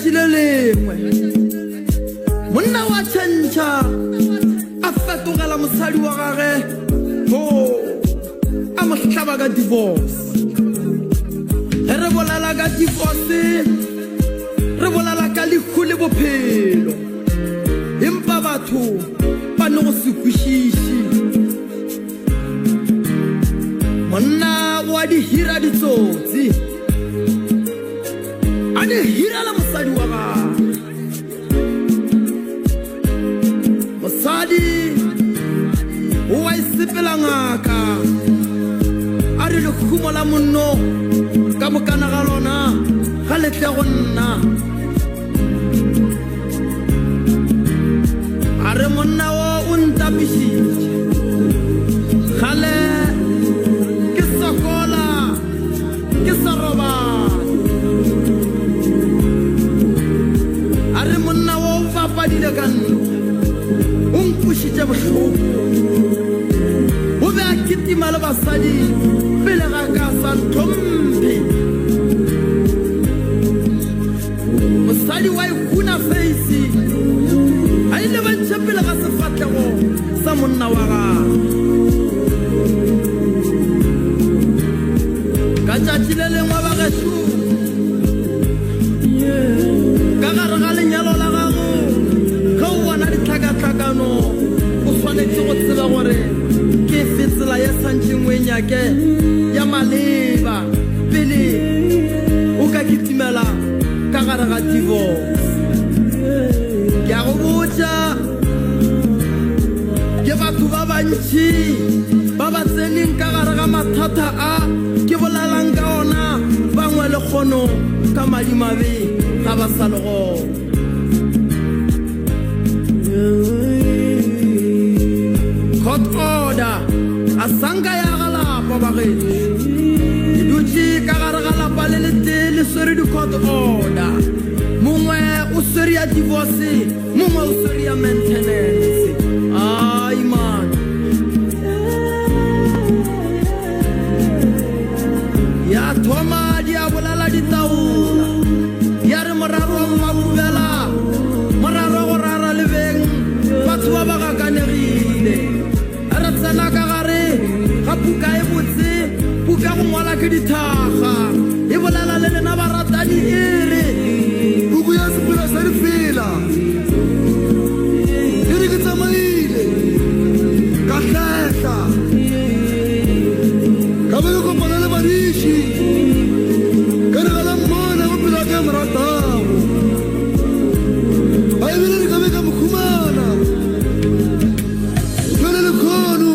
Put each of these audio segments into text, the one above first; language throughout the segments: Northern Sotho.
tšatši le lengwe monna wa tšhentšha a fetogela mosadi wa gage ho a mo hlaba ka divorce re bolela ka divorce re bolela ka lehu le bophelo empa batho ba no go se kwešiši monna wa di hira ditsotsi a di hira la mosadi wa gage mosadi o wa isepela ngaka a re lekhumo la monno ka mokana ga lona ga letle go nna a re monna o o ntapišitše gale ke sokola ke sa robala a re monna o o fapadile ka nna o nkwešiše bohloko o be a ketima le basadi pele ga ka sa ntlhomphe mosadi wa ikuna face a ile bantšha pele ga sefatlego sa monna wa gage ka tšatši le lengwe ba gešo ka gare ga lenyalo la gago ge o bona ditlhakatlhakano o tshwanetse go tseba gore ke fetsela ya santšeng o e nyake ya maleba pele o ka kitimela ka gare ga divorce ke a go botša ke batho ba bantši ba ba tseneng ka gare ga mathata a ke bolelang ka ona bangwe le kgono ka madimabe ga ba sa le gona court order a sanka ya galapa bagedi ke dutše ka gare ga lapa le letee le swere di-court order mongwe o swere ya divorce mongwe o swere ya maintenance ai man ya thoma di a bolela ditaola ya re moraro wa mmabubela moraro go rara lebeng batho ba ba gakanegile re tsena ka gare ga puka e botse puka go ngwala ke dithaga e bolela le lena ba ratani ere buku ya sepela sa difela e re ke tsamaile ka tletla ka be ke kopana le badiši ka re gala mmona bophelo ke moratago ba ebile di ka be ka mokhumana jale lekgono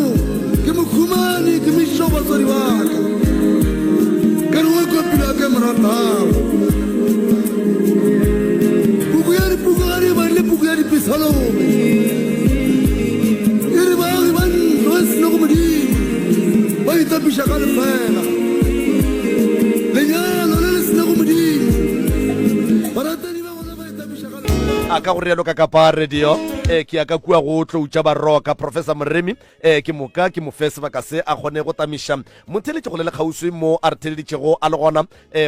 ke mokhumane ke mešo batswadi baka ka re wa kopelo ke moratago puku ya dipuku ga re bane le puku ya dipisalome e re baagi ba ntlo ba sena go modimo ba itapiša ka lefela lenyalo le le sena go modimo baratani ba gona ba itapiša ka a ka go rialo ka kapa radio ke ya ka kua go tloutša baroka professor moremi ke moka ke mofe sebaka se a kgone go tamiša motheletše go le le kgauswi mo a re theleditšego a le gona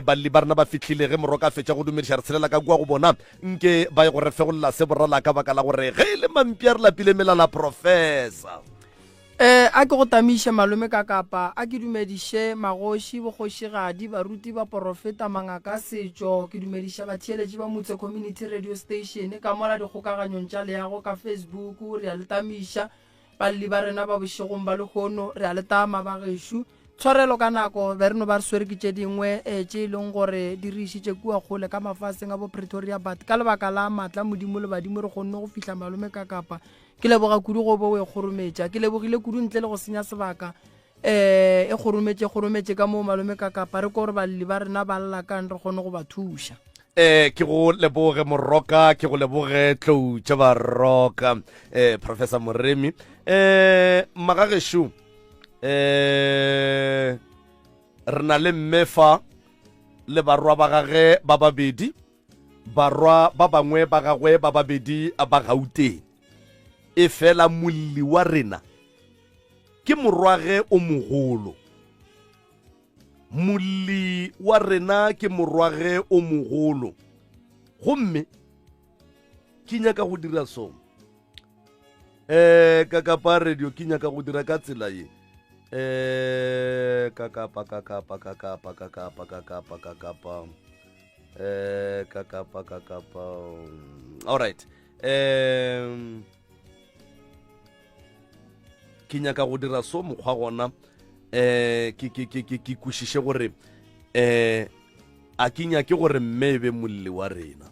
balli ba rena ba fihlile ge moroka a fetša go dumediša re tshelela ka kua go bona nke ba ye go re fegolela se borala ka baka la gore ge e le mampi a re lapile melala professor a ke go tamiša malome ka kapa a ke dumediše magoši bogošigadi baruti ba porofeta mangaka setšo ke dumediša batheeletši ba motse community radio station ka mola dikgokaganyong tša leago ka Facebook re a le tamiša balli ba rena ba bošegong ba lekgono re a le tama ba gešo tshwarelo ka nako be re no ba re swere ke tše dingwe tše e leng gore di re išitše kua kgole ka mafaseng a bo Pretoria but ka lebaka la maatla modimo le badimo re kgonne go fihla malome ka kapa ke leboga kudu go bo e kgorometša ke lebogile kudu ntle le go senya sebaka e kgorometše ka moo malome ka kapa re ko gore balli ba rena ba lla kang re kgone go ba thuša ke go leboge moroka ke go leboge tloutša baroka professor moremi magagešo re na le mmefa le barwa ba gage ba babedi barwa ba bangwe ba gagwe ba babedi ba Gauteng e fela molli wa rena ke morwage o mogolo molli wa rena ke morwage o mogolo gomme ke nyaka go dira so ka kapa radio ke nyaka go dira ka tsela ye ka kapa all right ke nyaka go dira so mokgwa gona ke kwešiše gore a ke nyake gore mme e be molli wa rena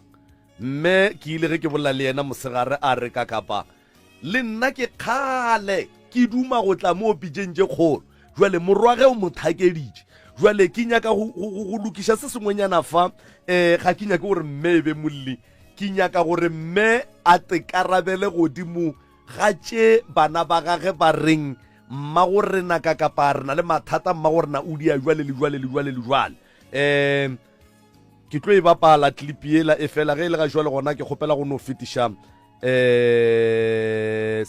mme ke ile ge ke bola le yena mosegare a re ka kapa le nna ke kgale ke duma go tla mo pitšeng tše kgolo jwale morwage o mothakeditše jwale ke nyaka go lokiša se sengwenyana fa ga ke nyake gore mme e be molli ke nyaka gore mme a tekarabele godimo ga tše bana ba gage ba reng mma go rena ka kapa rena le mathata mma go rena o dia jwale le jwale le jwale le jwale ke tlo e bapala clip yela e fela ge e le ga jwale gona ke kgopela go no fetiša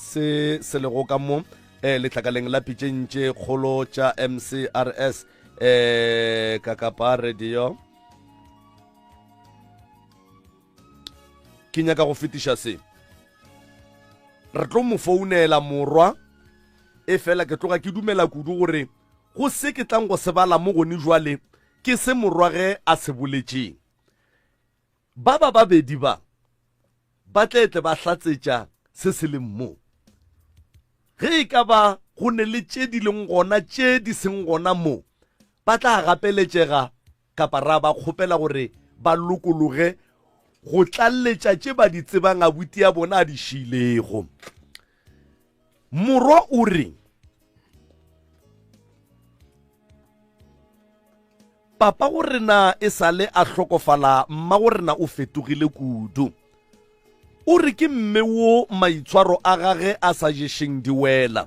se lego ka mo letlakaleng la pitšentše kgolo tša MCRS ka kapa radio ke nyaka go fetiša se re tlo mo founela morwa e fela ke tloga ke dumela kudu gore go se ke tlang go se bala mo gone jwale ke se morwage a se boletšeng ba babedi ba tletle ba hlatsetša se se leng mo ge e ka ba go ne le tše di leng gona tše di seng gona mo ba tla gapeletšega kapa ra ba kgopela gore ba lokologe go tlalletša tše ba di tsebang abuti ya bona a di šilego morwa o re papa go rena e sale a hlokofala mma go rena o fetogile kudu o re ke mme wo maitshwaro a gage a sa ješeng diwela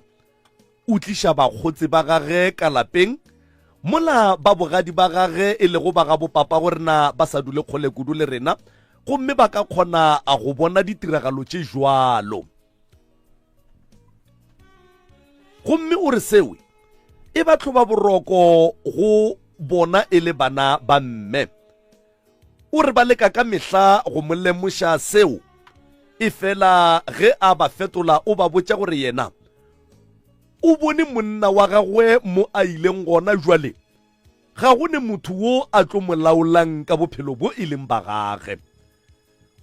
o tliša bakgotsi ba gage ka lapeng mola ba bogadi ba gage e lego ba ga bopapa go rena ba sa dule kgole kudu le rena gomme ba ka kgona a go bona ditiragalo tše jwalo gomme o re sewe e batho ba boroko go bona e le bana ba mme o re ba leka ka mehla go molemoša seo e fela ge a ba fetola o ba botša gore yena o bone monna wa gagwe mo a ileng gona jwale ga go ne motho wo a tlo molaolang ka bophelo bo e leng ba gage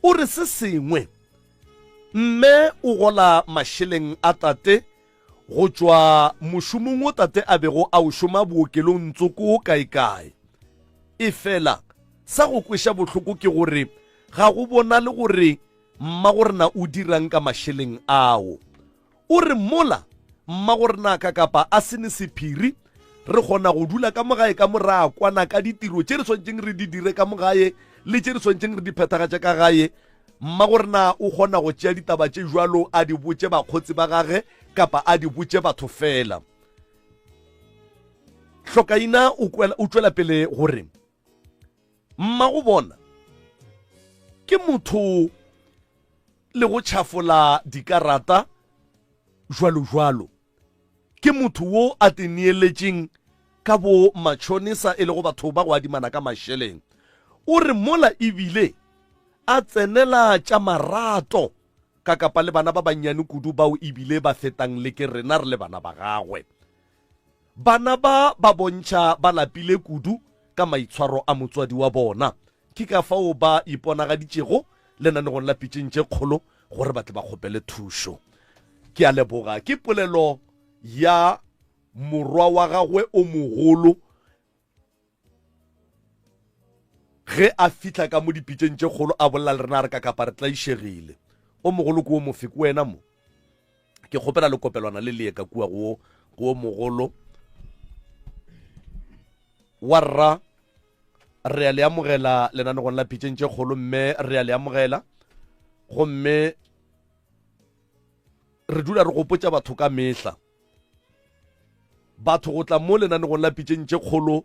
o re se sengwe mme o gola mašeleng a tate go tšwa mošomong o tate a bego a o šoma bookelong ntsoko kae e fela sa go kweša bohloko ke gore ga go bona le gore mma go rena o dirang ka mašeleng ao o re mola mma go rena ka kapa a sene sephiri re kgona go dula ka mogae ka mora kwana ka ditiro tše re swantšeng re di dire ka mogae le tše re swantšeng re di phethagatša ka gae mma go rena o kgona go tšea ditaba tše jwalo a di botše bakgotsi ba gage kapa a di botše batho fela hlokaina o tšwela pele gore mma go bona ke motho le go tšhafola dikarata jwalo ke motho wo a teneeletšeng ka bo matšhonisa e le go batho ba go adimana ka mašeleng o re mola ebile a tsenela tša marato ka kapa le bana ba bannyane kudu bao ebile ba fetang le ke rena re le bana ba gagwe bana ba bontšha ba lapile kudu ka maitshwaro a motswadi wa bona ke ka fao ba iponagaditšego lenanegong la pitšentše kgolo gore ba tle ba kgopele thušo ke a leboga ke polelo ya morwa wa gagwe o mogolo ge a fitla ka mo dipitšeng tše kgolo a bolela le rena re ka kapa re tlaišegile o mogolo ko o mofe ke wena mo ke kgopela le kopelwana le lee ka kua go mogolo wa rra re a le amogela lenanegong la pitšeng tše kgolo mme re a le amogela gomme re dula re gopotša batho ka mehla batho go tla mo lenanegong la pitšeng tše kgolo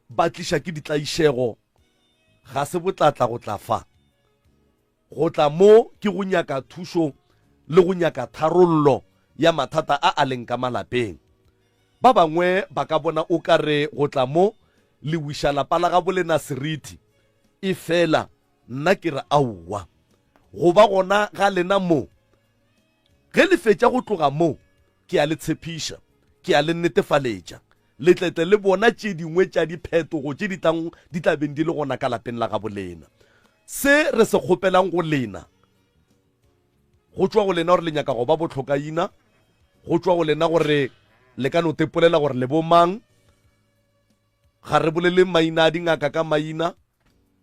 ba tliša ke ditlaišego ga se botlatla go tla fa go tla mo ke go nyaka thušo le go nyaka tharollo ya mathata a leng ka malapeng ba bangwe ba ka bona o ka re go tla mo le wiša lapa la ga bolena seriti e fela nna ke re aowa go ba gona ga lena mo ge le fetša go tloga mo ke a le tshepiša ke a le netefaletša letletle le bona tše dingwe tša diphetogo tše di tlabeng di le gona ka lapeng la gabo lena se re se kgopelang go lena go tšwa go lena gore le nyaka go ba botlhokaina go tšwa go lena gore le ka no tepolela gore le bomang ga re bolele maina a dingaka ka maina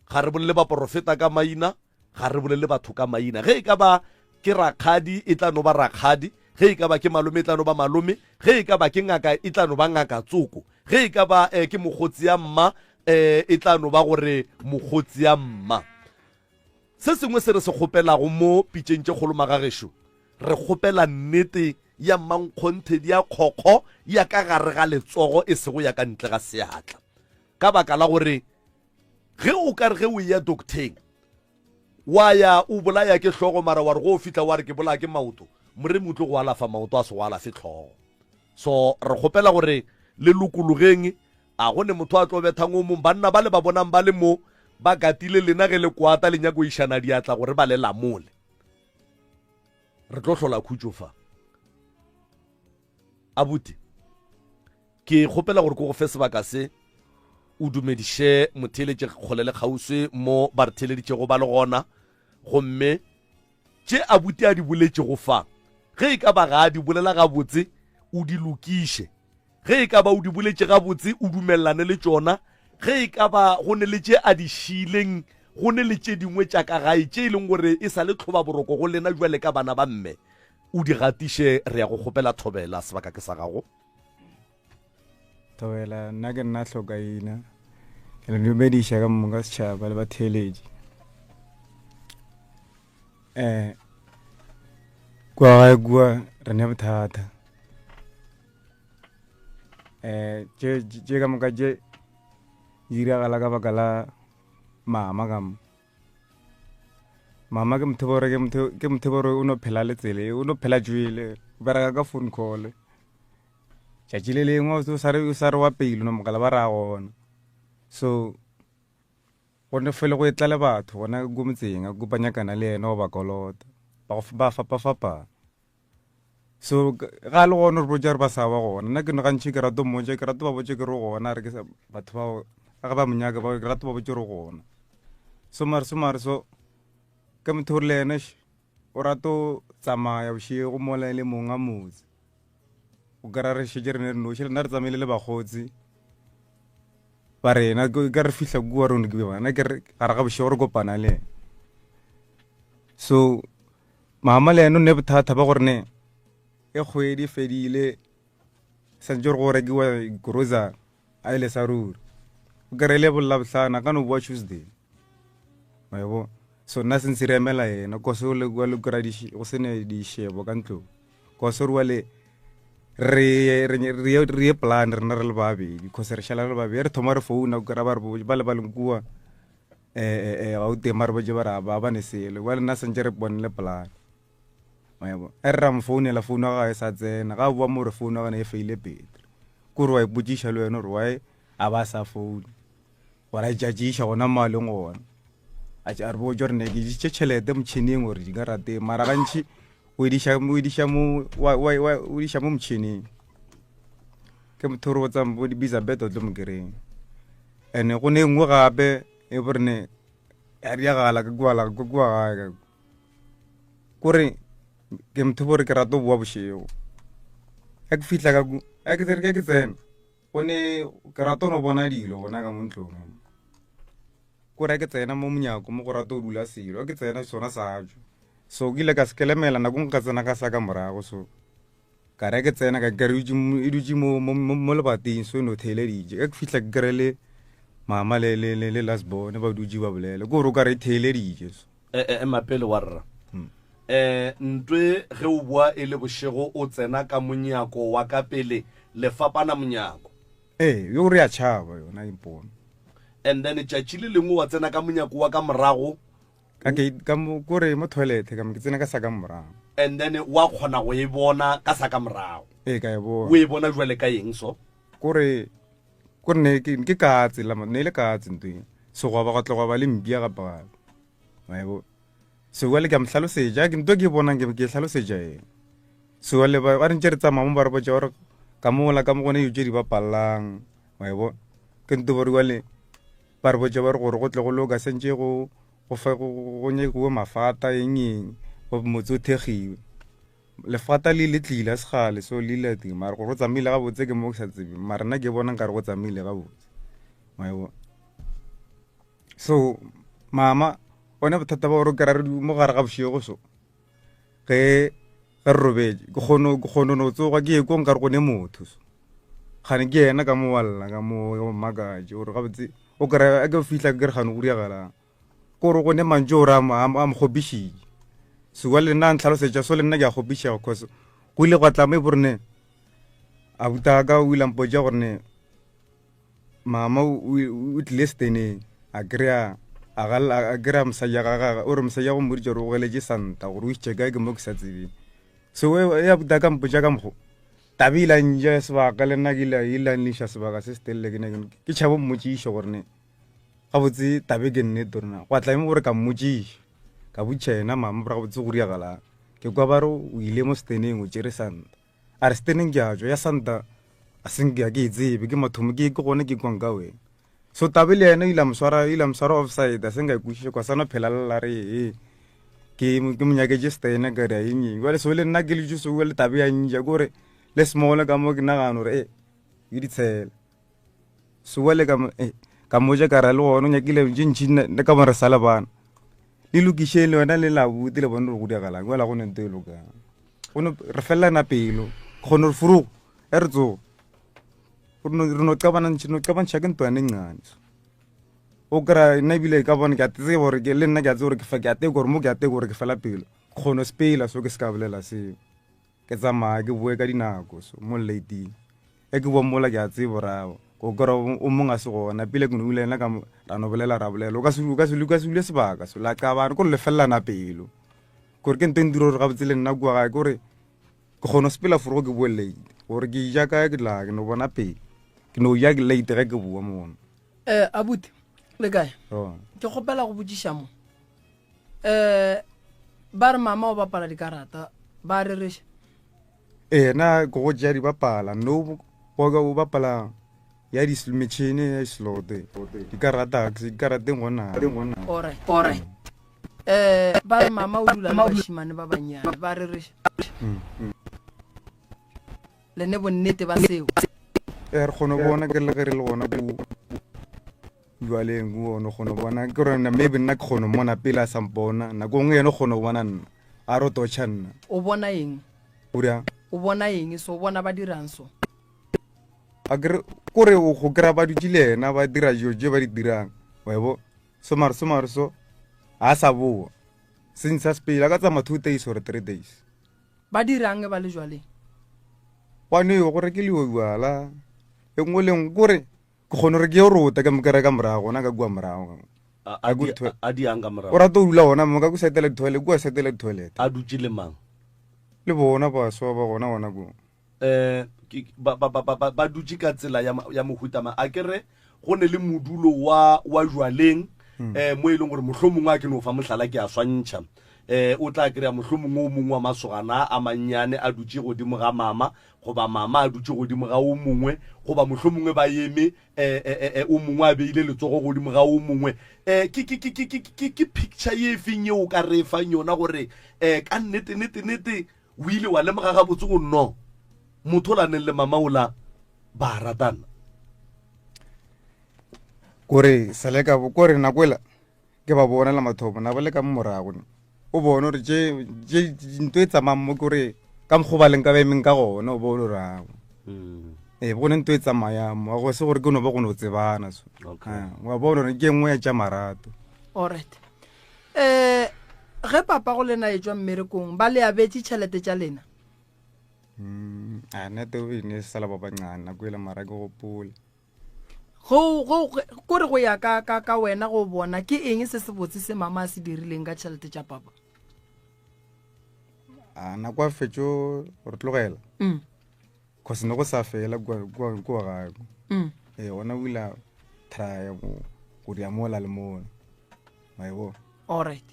ga re bolele baporofeta ka maina ga re bolele batho ka maina ge e ka ba ke rakgadi e tla no ba rakgadi ge e ka ba ke malome e tla no ba malome ge e ka ba ke ngaka e tla no ba ngaka tsoko ge e ka ba ke mogotsi ya mma e tla no ba gore mogotsi ya mma se sengwe se re se kgopelago mo pitšeng tše kgolo magagešo re kgopela nnete ya mankgonthe ya kgokgo ya ka gare ga letsogo e sego ya ka ntle ga seatla ka baka la gore ge o ka re ge o ya docteng wa ya o bolaya ke hlogo mara wa re go fitla wa re ke bolaya ke maoto moremi o tlo go alafa maoto a se go alafe tlhogo so re kgopela gore le lokologeng a go ne motho a tlo bethang o mong banna ba le ba bonang ba le mo ba gatile lena ge le kwata le nyako išana diatla gore ba le lamole re tlo hlola khutšo fa abuti ke kgopela gore ko go fe sebaka se o dumediše motheletše kgole le kgauswi mo ba re theleditšego ba le gona gomme tše abuti a di boletšego fa ge e ka ba ga a di bolela gabotse o di lokiše ge e ka ba o di boletše gabotse o dumelelane le tšona ge e ka ba go ne le tše a di šileng go ne le tše dingwe tša ka gae tše e leng gore e sa le tlhoba boroko go lena jwale ka bana ba mme o di gatiše re ya go kgopela thobela sebaka ke sa gago thobela nna ke nna hlokaina ke le dumediša ka mong ka setšhaba le batheletši kua gae kua re ne bothata tše ka moka tše diragala ka baka la mama ka mo mama ke motho bore o no phela le tsele o no phela jwele o bereka ka phone call tšatši le lengwe o sa re wa pele no mogala ba ra gona so go ne fele go etla le batho gona go motseng a kopanyakana le ena o ba kolota ba fapa so ga le gona re botša re ba sa ba gona nna ke no gantšhi ke rato mmotša ke rato ba botše ke re gona re ke batho bao ga ba monyaka ba ke rato ba botše re gona so mare so ke motho le ena o rato tsamaya bošego mola le mong a motse o ka ra re šetse re ne re noše lena re tsamaile le bagotsi ba rena ka re fihla kua rone ke bana ke re gara ga bošego re kopana le so mama le ena o ne bothata ba gore ne e kgwedi fedile santse re go rekiwa grocery a ile sa ruri o ka re le bolla bohlana ka no bua Tuesday mayebo so nna sentse re emela ena ko se le go kra go sene di shebo ka ntlo ko se re wale re plan re na re le babedi ko se re shala le babedi re thoma re founa go kra ba re ba le ba lengkua o te mar ba je ba ba ne sele wale nna sentse re bonne plan mayebo re mo founela founu ga e sa tsena ga bua mo re founu ga ne e feile betri ko re wa iputsisha le wena re wa a ba sa founu wa ra jajisha gona maleng gona a re bo jorne ke di tšhelete motšhineng gore di ka rate mara gantši o diša mo motšhineng ke motho re botsang bo di-bisa beto tlo mo kereng and-e go ne nngwe gape e borene a diagala ka kua gae kore ke motho bore ke rato boa bošego a ke fihla a ke tsena go ne ke rato no bona dilo gona ka montlong kore ke tsena mo monyako mo go rato o dula selo ke tsena sona sajo so ke ile ka sekelemela nako nka tsena ka sa ka morago so ka re ke tsena ka kare e dutse mo lebateng so no theeleditše ka ke fihla ke kry-le mama le lasbone ba dutse ba bolele kore o ka re theeleditše so mapele wa rra ntwe ge o bua e le bošego o tsena ka monyako wa ka pele le fapana monyako yo re a tšhaba yona impone and then tšatši le lengwe wa tsena ka monyako wa ka morago kore mo toilet ke tsena ka sa ka morago and then wa kgona go e bona ka sa ka morago ka e bona o e bona jwale ka eng so kore ne ke katse ne le katse ntweng so go ba le mpia gape maebo so wale ka mhlalosetja ke ntho ke bonang ke hlalosetja eng so wale ba re ntse re tsamaya mo ba re botsa gore ka mola ka mo gone yo tse di bapalang maebo ke ntho bore wale ba re botsa ba re gore go tle go loka sentse go nyekiwe mafata eng go motse o thegiwe lefata le tlile se gale so le ile teng mara go tsamaile ga botse ke mo ke sa tsebe mara nna ke bona nka re go tsamaile ga botse maebo so mama one bothata ba gore ke ra re mo gare ga bošego so ge re robetse ke kgono no tsoga ke ye ko nka re gone motho so gane ke yena ka mo walla ka mo makatše gore gabotse o kry a ke fitlha ke re gane go riagalang kore gone mantse ore a mo kgopišitše sewa le nna ntlhalosetša so le nna ke a kgopišega cause go ile gwa tlamo e borene a buta ka o ile mpotša gorene mama o tlile steneng a kry-a mosadi ya gagaga ore mosadi ya go moditša gore o geletše santa gore o isitše kae ke mo ke sa tsebeng so ya buta ka mpotša ka mokgo tabe ila nja sebaka le nna ke ila nliša sebaka se setelele ke tšhabo mmotšiše gorene gabotse tabe ke nnete rena go atlame gore ka mmotšiše ka botšhaena mama bora gabotse go riagalang ke kwa ba re o ile mo steneng o tšere santa a re steneng ke a tšwa ya santa a seng ke e tsebe ke mathomo ke gone ke kwang ka wena so tabe le yena ila mswara offside a seng ka ikwešiše kwa sana phela lela re ke monyaketše stene ka re a enyeng wale so le nna ke letše so le tabe ya ntša kore le small ka mo ke nagano gore e ditshela so wale ka moja ka ra le gona o nyakile ntšintši le ka mo re sala bana le lokišeng le wena le la bute le bone re go diagalang wala go nento e lokang gono re felelana pelo kgone re furugo e re tsoga re no qabantšha ke ntwane ngane o kry nna ebile ka bone ke a tsebe gore le nna ke a tsebe gore ke a teke gore mo ke a teke gore ke fela pelo kgone sepela so ke se ka bolela seo ke tsamaya ke boe ka dinako so mo lateng e ke bua mola ke a tsebe borao o kry o mongwe a se gona pele ke no ile ena ka ra no bolela ra bolela o ka se ile sebaka so la ka bana kore le felelana pelo kore ke nteng diro gore gabotse le nna kua gae kore ke kgone sepela forogo ke bue late gore ke ja kae ke tla ke no bona pele ke no ja late ge ke bua mono abuti le kae ke kgopela go botšiša mo ba re mama o bapala dikarata ba rereša na go go ja di bapala no o bapala ya metšhene ya slote dikarateng gona alright ba re mama o dula le bašimane ba bannyane ba rereša le ne bonnete ba seo re kgone bona ke le ge re le gona ko jwaleng ono kgone bona ke rona maybe nna ke kgone mona pele a sampona nako ngwe yena kgone bona nna a re totšha nna o bona eng o bona eng so o bona ba dirang so kore o go kry-a ba dutse le ena ba dira dilo je ba di dirang webo somare so a sa boa since a sepela ka tsama 2 days or 3 days ba dirang ba le jwaleng wane yo gore ke liwe bjala e nngwe le nngwe kore ke kgone gore ke yo rota ka mokere ka morago gona ka kua morago a diang ka morago o rata o dula gona mo ka go setele toilet kua setele toilet a dutse le mang le bona baswa ba gona ko ba dutse ka tsela ya mohutama a kere go ne le modulo wa jwaleng mo e leng gore mohlomongwe a ke no fa mohlala ke a swantšha o tla kry-a mohlomongwe o mongwe wa masogana a mannyane a dutse godimo ga mama goba mama a dutse godimo ga o mongwe goba mohlomongwe ba eme o mongwe a beile letsogo godimo ga o mongwe ke picture ye feng ye o ka re fang yona gore ka nnete o ile wa lemoga ga botse go no motho la neng le mama ola ba ratana kore seleka kore nakwela ke ba bona la mathomo na ba le ka morago o bona gore je ntwe tsamang mo kore ka mkhoba leng ka ba emeng ka gona o bona rago bone ntwe tsamaya mo go se gore ke no ba go no tsebana so wa bona gore ke engwe ya tša marato alright ge papa go lena e tswa mmerekong ba le abetse tšhelete tša lena a nete o ine sala ba bangana go ile mara ke go pula kore go ya ka wena go bona ke eng se se botse se mama a se dirileng ka tšhelete tša papa na kwa fetšo re tlogela cause ne go sa fela kua gago gona o ile traya go dia mola le mona maebo alright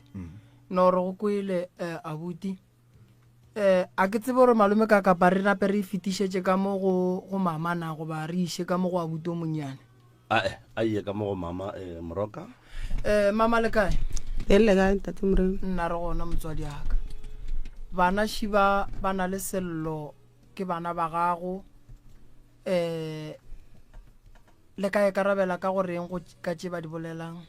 no re go kwele abuti a ke tsebe gore malome ka kapa re nape re fetišetse ka mo go mama na go ba re ishe ka mo go abuti o monnyane a ye ka mo go mama Moroka mama le kae le kae ntate Moremi nna re gona motswadi aka bana shiba ba na le sello ke bana ba gago le ka e karabela ka gore eng go ka tse ba di bolelang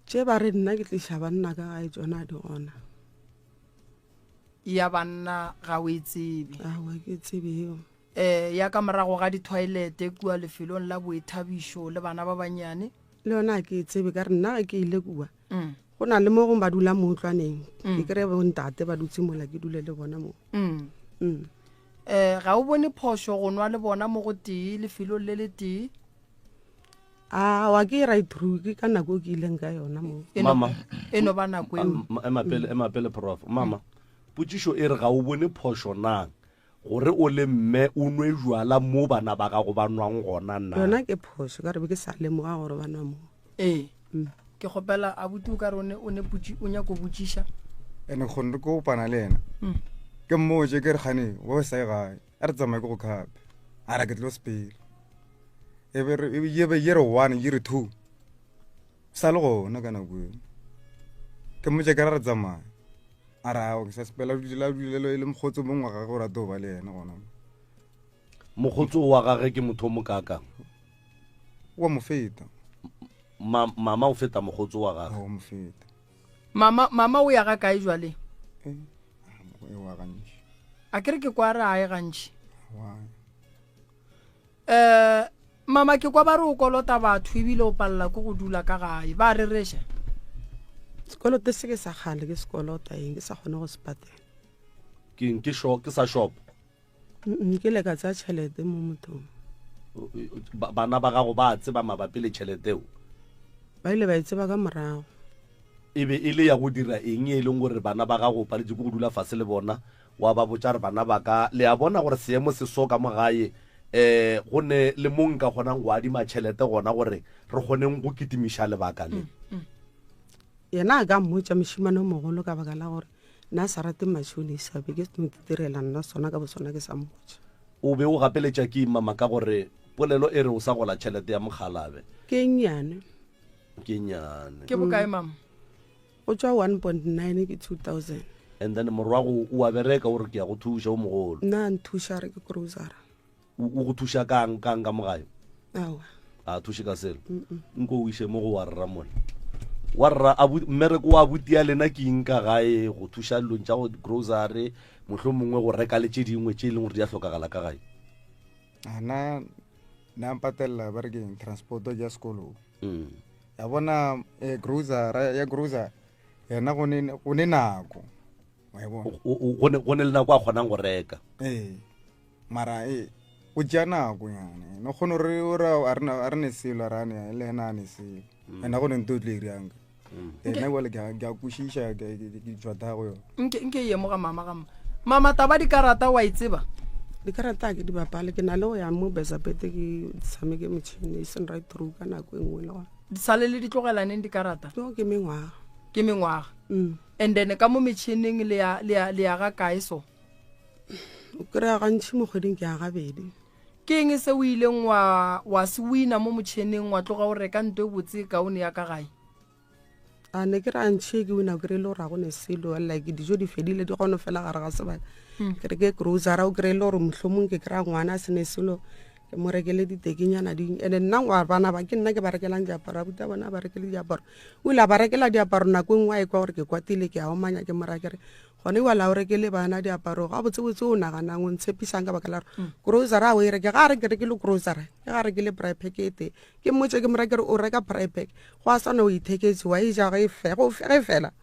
tse ba re nna ke tliša banna ka gae tsona di gona ya banna ga o e tsebe awa ke tsebeo ya ka morago ga di-toilete kua lefelong la boithabišo le bana ba banyane le yona ke e tsebe ka re nna ga ke ile kua go na le mo go ba dula mo utlwaneng ke kry bontate ba dutse mola ke dule le bona mo ga o bone phošo go nwa le bona mo go tee lefelong le le tee wa ke right through ke ka nako ke ileng ka yona mo mama eno ba nako emapele prof mama putsišo e re ga o bone phošo nang gore o le mme o nwe jwala mo bana ba gago ba nwang gona nna yona ke phošo ka re be ke sa lemoga gore ba nwa mo ke kgopela abuti o ka re o nyako botšiša ene kgonne ko opana le ena ke mmotse ke re gane o sa e gae a re tsamaye ke go kgape a ra ke tlo sepele ebe yere 1 yere 2 sa le gona ka nako eo ke mmotse ke ra re tsamaye a ra o sa sepela dulelo e le mogotso mongwe ga go rata go ba le ena gona mogotso wa gage ke motho mo kaka wa mo feta mama o feta mogotso wa gage wa mo feta mama o ya ga kae jwale wa gantši a kere ke kwa re a e gantši wa mama ke kwa ba re o kolota batho ebile o palela ko go dula ka gae ba re reša sekoloto se ke sa gale ke sekolota eng ke sa kgone go se patela ke sa shop ke le ka tsa tšhelete mo mothong bana ba gago ba tseba mabapi le tšheleteo ba ile ba e tseba ka morago e be e le ya go dira eng e leng gore bana ba gago paletse go dula fase le bona wa ba botsa re bana ba ka le a bona gore seemo se so ka mo gae go ne le mong ka kgonang go adima tšhelete gona gore re kgoneng go kitimiša lebaka le yena a ka mmotsa mošimane o mogolo ka baka la gore nna sa rate matšhonisa be ke motitirela nna sona ka bosona ke sa mmotsa o be o gapeletša ke mama ka gore polelo e re o sa gola tšhelete ya mogalabe ke nnyane ke bokae mama o tswa 1.9 ke 2000 and then morwago o a bereka gore ke ya go thuša o mogolo nna nthuša re ke grousara o go thuša kang ka mogae awa a thuše ka selo nko o ishe mo go wa rra mone wa rra mmereko wa abuti ya lena ke eng ka gae go thuša dilong tša go grocery mohlho mongwe go reka le tše dingwe tše e leng gore di a hlokagala ka gae na mpatelela ba re keng transporto ja sekolo ya bona grocer yena go ne nako go ne le nako a kgonang go reka mara o ja nako yana no kgone gore a re ne selo rane le ena a ne selo ena go ne nto tle irianga ena wale ke a kwešiša ke jwata go yona nke ye mo ga mama taba dikarata wa itseba dikarata ke di bapale ke na le go ya mo besapete ke tshameke metšhini e seng right through ka nako e nngwe le gona di sale le ditlogelaneng dikarata ke mengwaga and then ka mo metšhineng le ya ga kae so o kry-a gantšhi mo kgweding ke ya gabedi ke eng se o ileng wa se wina mo motšhineng wa tloga o reka nto e botse kaone ya ka gae a ne ke re antšhe ke wina o kry-e le gore ga go ne selo like dijo di fedile di kgone fela gare ga sebaka ke re ke grousara o kry-e le gore mohlomong ke kry-a ngwana a se ne selo ke mo rekele ditekenyana ding and nna ngwa bana ba ke nna ke ba rekelang diaparo a buta bona ba rekele diaparo o ile a ba rekela diaparo nako engwe a e kwa gore ke kwatile ke a omanya ke mora kere gone wala o rekele bana diaparo ga botsebotse o naganang o ntshepisang ka baka la gore grousara o e reke ga re ke rekele grousara ke ga rekele braai packet ke mmotse ke mora kere o reka braai pack go a sana o itheketse wa e ja ge e fela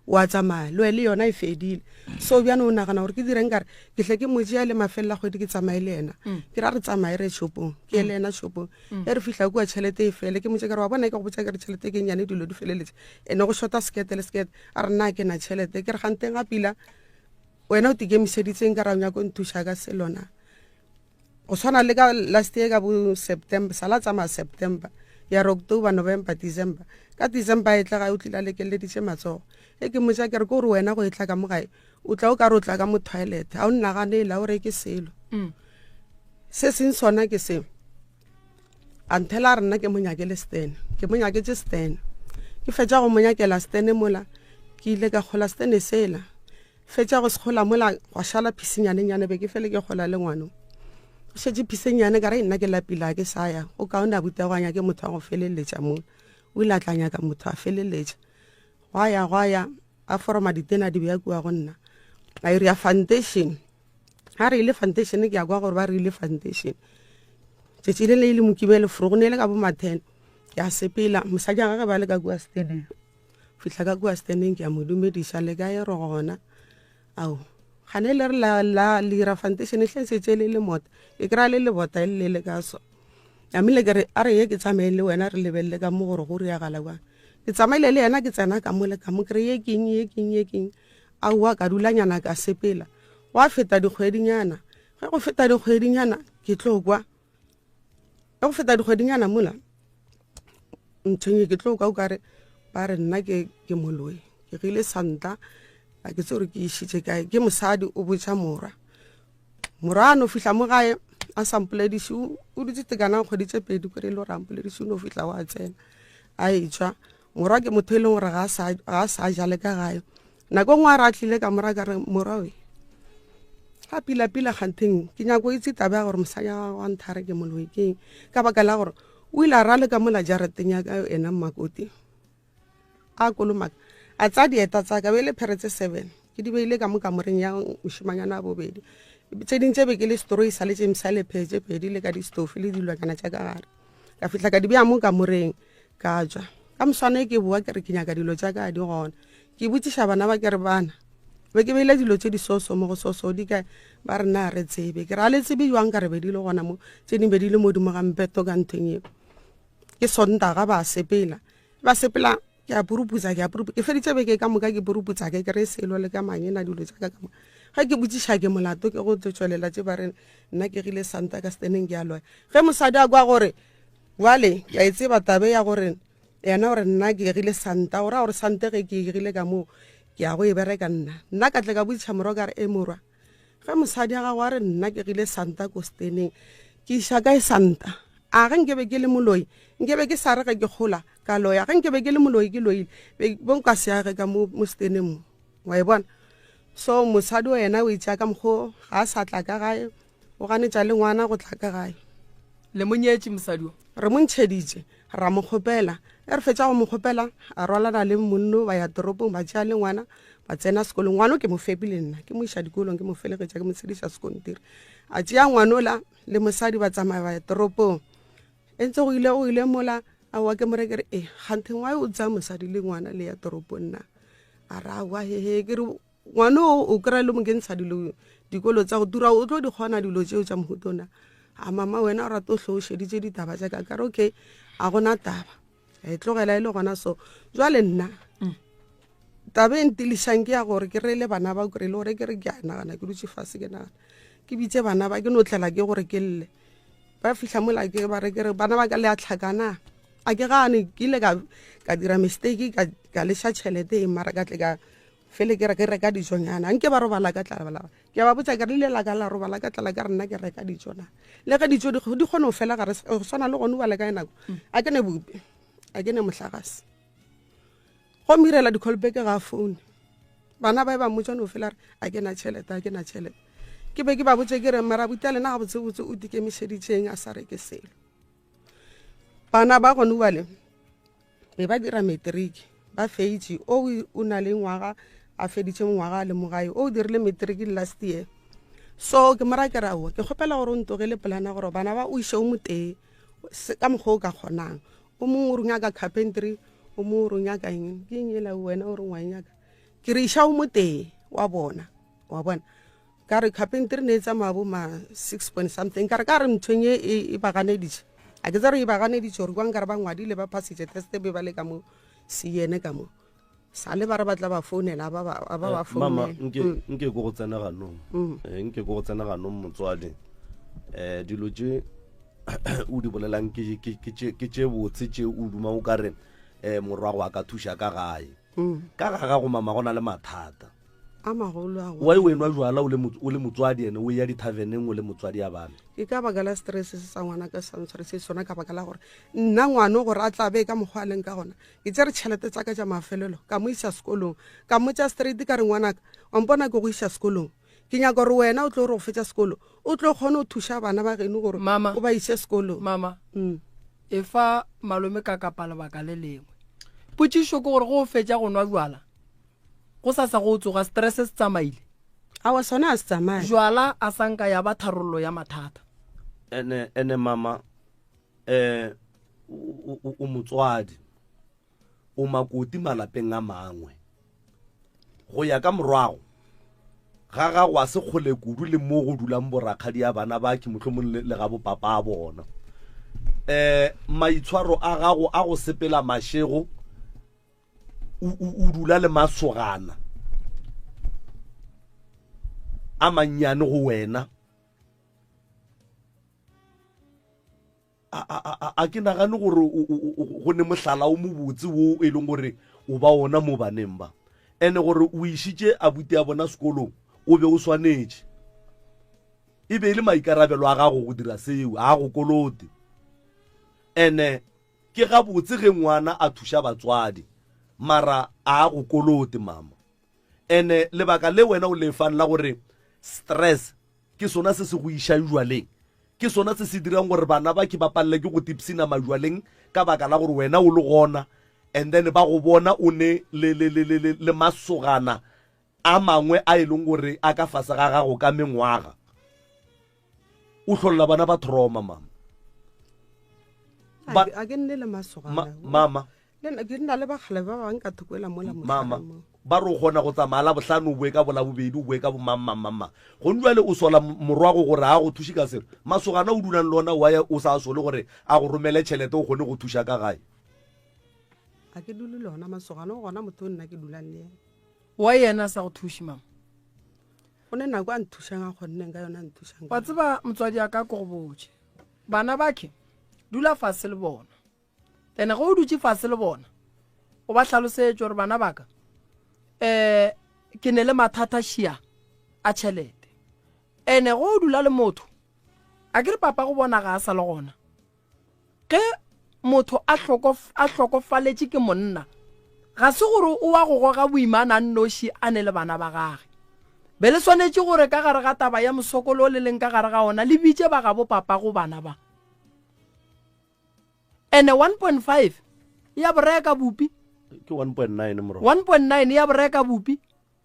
wa tsamaya le le yona e fedile so bjana o nagana gore ke direng kare ke tle ke motšea le mafelela kgwedi ke tsamaye le ena ke ra re tsamaye re shopong ke le ena shopong e re fihla kua tšhelete e fele ke motse kare wa bona ke go botsa kere tšhelete ke nyane dilo di feleletse ene go shota skete le skete a re nna ke na tšhelete ke re ganteng ga pila wena o tikemiseditseng ka ra o nyako nthuša ka selona go tshwana le ka last year ka bo September sala tsamaya September ya October November December ka December e tla ga o tlila lekeleditše matsogo e ke motša ke re ko gore wena go e tla ka mo gae o tla o ka re o tla ka mo toilet ga o nnaganela o re ke selo se seng sona ke se until a re nna ke monyakele Stan ke monyaketse Stan ke fetša go monyakela Stan mola ke ile ka kgola Stan sela fetša go sekgola mola go šala phisenyane be ke fele ke kgola le ngwano o šetše phisenyane ka re nna ke lapila ke saya o ka o na butegwanya ke motho a go feleletša mola o ile a tlanya ka motho a feleletša gwa ya a foroma ditena di bea kua go nna a area foundation ha re ile foundation ke ya kwa gore ba re ile foundation tšetši le ile mokibele foro go ne le ka bo ma10 ya sepela mosadi ga ba le ka kua Steneng fihla ka kua Steneng ke ya mo dumediša le ka e re gona ao gane le re la ira foundation e tlensetse le mota ke kra le bota le ka so ya mile ke re a re ye ke tsamaye le wena re lebelle ka mo gore go ria gala kwa ke tsamaile le yena ke tsena ka mole ka mo kre ye keng a wa ka dulanyana ka sepela wa feta dikgwedinyana ga go feta dikgwedinyana ke tlo kwa go feta dikgwedinyana mola ntšhenye ke tlo kwa o kare ba re nna ke moloi ke gile santa a ke tsore ke išitše kae ke mosadi o botša morwa a no fihla mo gae a sampolediše o dutse tekana kgweditše pedi kore le gore ampolediše o no fihla wa tsena a etšwa morwa ke motho e leng gore ga a sa jale ka gae nako ngwe a re a tlile ka mora ka re morwa we ga pila ganteng ke nyako itse tabe ya gore mosadi wa nthare ke moloi keng ka baka la gore o ile a rale ka mola jareteng ya ka ena Mmakoti a kolomaka a tsa dieta tsa ka bele pheretse 7 ke di beile ka mo kamoreng ya moshimanyana a bobedi tse ding tse be ke le story sa le tse msale page pedi le ka di stove le dilwa kana tsa ka gare ka fitla ka di bea mo kamoreng ka ja ka mswane ke bua ke re ke nyaka dilo tsa ka di gona ke butšiša bana ba ke re bana be ke beile dilo tse di soso mo go soso di ka ba re na re tsebe ke ra le tsebe jwang ka re be di le gona mo tse ding be di le mo dimo ga mpeto ka ntheng e ke Sontaga ba sepela ke a buruputsa ke feditse beke ka moka ke buruputsa ke re selo le ka manyena dilo tsa ka mo ga ke botšiša ke molato ke go tswelela tse ba re nna ke gile santa ka Steneng ke a loya ge mosadi a kwa gore wale ke a itseba tabe ya gore yena gore nna ke gile santa ora gore santa ge ke gile ka mo ke a go e bereka nna ka tle ka botšiša morwa ka re e morwa ge mosadi a ga wa re nna ke gile santa ko Steneng ke iša ka e santa a ge nkebe ke le moloi nkebe ke sa re ge ke kgola ka loya ge nkebe ke le moloi ke loile bonka seage ka mo Steneng mo wa e bona so mosadi wena o itša ka mokgo ga a sa tla ka gae o ganetša le ngwana go tla ka gae le monyetše mosadi re mo ntšheditše ra mo kgopela e re fetša go mo kgopela a rwalana le monno ba ya toropong ba tšea le ngwana ba tsena sekolong ngwana ke mo fepile nna ke mo iša dikolong ke mo felegetša ke mo tshediša sekontiri a tšea ngwanola le mosadi ba tsamaya ba ya toropong entse o ile mola a wa ke morekere ganteng wa o tsaya mosadi le ngwana le ya toropong nna a ra wa hehe ke re ngwana o kry le mo kentsha dikolo tsa go dura o tlo di kgona dilo tseo tsa mohutona a mama wena o rata o tlhošeditše ditaba tša ka kare okay a gona taba e tlogela e le gona so jwale nna taba e ntilišang ke ya gore ke re le bana ba kry le gore ke re ke a nagana ke dutše fase ke nagana ke bitse bana ba ke no tlela ke gore ke lle ba fihla mola ke ba re bana ba ka le a tlhakana a ke gane ke ile ka dira mistake ka leša tšhelete e mara ka tle ka fele ke reka dijonyana nke ba robala ka tlala ke ba botsa ke re le la ka la robala ka tlala ka rena ke reka dijona le ga dijo di kgone go fela gare go swana le gone ba le ka nako a ke ne bupe a ke ne mohlagase go mirela dikolbeke ga phone bana ba ba motsa no fela a ke na tšhelete ke be ke ba botse ke re mara buta lena ga botsebotse o dikemišeditšeng a sa reke selo bana ba gone bale be ba dira matric ba feitše o na le ngwaga a feditše ngwaga le mogae o dirile matric last year so ke mara ke rawa ke kgopela gore o ntogele polana gore bana ba o iše o motee ka mokgwa o ka kgonang o mongwe o re nyaka carpentry o mongwe o re nyaka eng ke eng ela wena o re ngwa nyaka ke re iša o motee wa bona ka re carpentry ne etsa mabo ma 6 point something ka re mthwenye e baganeditše a ke tsa re e baganeditše gore kwang ka re ba ngwadile ba passitše test be ba le ka mo siene ka mo sa le ba re batla ba founela ba mama nke go tsena ganong motswadi dilo tše o di bolelang ke tše botse tše o duma o ka re morwago a ka thuša ka gae ka ga go mama go na le mathata a magolo a wa e wenwa jwala o le motswadi ene o ya dithaveneng o le motswadi ya bana ke ka baka la stress se sa ngwana ka santsware se sona ka baka la gore nna ngwana gore a tlabe ka mokgwa leng ka gona ke tsere tšhelete tsa ka tša mafelelo ka mo isa sekolong ka mo tša straight ka re ngwanaka wa mpona ke go isa sekolong ke nyaka gore wena o tlo gore go fetša sekolo o tlo kgone o thuša bana ba geno gore o ba ise sekolong mama e fa malome ka kapa lebaka le lengwe potšišo ke gore go fetša go nwa jwala go sa go tsoga stress se tsamaile awa sona a se tsamaya jwala a sanka ya ba tharollo ya mathata ene mama o motswadi o makoti malapeng a mangwe go ya ka morwago ga gago a se kgole kudu le mo go dulang borakgadi ya bana ba ke mohlomong le ga bopapa a bona maitshwaro a gago a go sepela mašego o dula le masogana a mannyane go wena a ke nagane gore go ne mohlala o mobotse wo e leng gore o ba ona mo baneng ba ene gore o išitše abuti a bona sekolong o be o swanetše e be le maikarabelo a gago go dira seo a go kolote ene ke ga botse ge ngwana a thuša batswadi mara a go kolote mama ene lebaka le wena o le fan la gore stress ke sona se se go iša jwaleng ke sona se se dirang gore bana ba ke ba palle ke go tipsina majwaleng ka baka la gore wena o le gona and then ba go bona o ne le masogana a mangwe a eleng gore a ka fase ga gago ka mengwaga o hlolola bana ba trauma mama a ke nne le masogana mama ke nna le bagale ba bang ka thukwela mola mama ba re o kgona go tsamaya bohlano o boe ka bola bobedi o boe ka bomamamama go njwale o sola morwago gore a go thuši ka selo masogana o dulang lona wa o sa sole gore a go romele tšhelete o kgone go thuša ka gae a ke dule lona masogana o gona motho o nna ke dulang le ena wa yena sa go thuši mama o ne nako a nthušang a kgonneng ka yona nthušang wa tseba motswadi a ka ko go botse bana bakhe dula fase le bona tene go o dutse fase le bona o ba tlhalosetse gore bana baka ke ne le mathata šia a tšhelete ene go o dula le motho a ke re papa go bona ga a sa le gona ge motho a hlokofaletše ke monna ga se gore o wa go goga boimana nnoši a ne le bana ba gage be le swanetše gore ka gare ga taba ya mosokolo o le leng ka gare ga ona le bitše ba gabo papa go bana ba ene 1.5 ya boreka bupi ke 1.9 moro 1.9 ya boreka bupi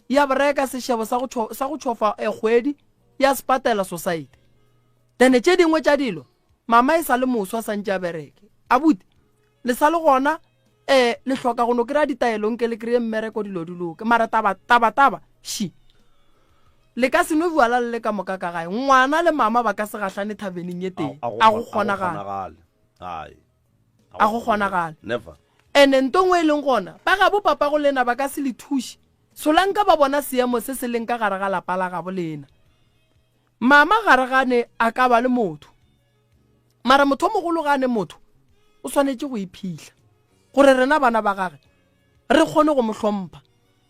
ya boreka sešebo sa go tšhofa kgwedi ya spatela society tene tše dingwe tša dilo mama e sa le moswa sa ntše a bereke abuti le sa le gona le hloka go no kry-a ditaelong ke le kry-e mmereko dilo diloke mara taba shi le ka se no buala le ka moka ka gae ngwana le mama ba ka se gahlane thabeneng ye teng a go kgonagala a go kgonagala never ene ntongwe e leng gona ba gabo papa go lena ba ka se le thuši solanka ba bona seemo se se leng ka gare ga lapa la gabo lena mama gare gane a ka ba le motho mara motho o mogolo gane motho o swanetše go iphihla gore rena bana ba gage re kgone go mo hlompha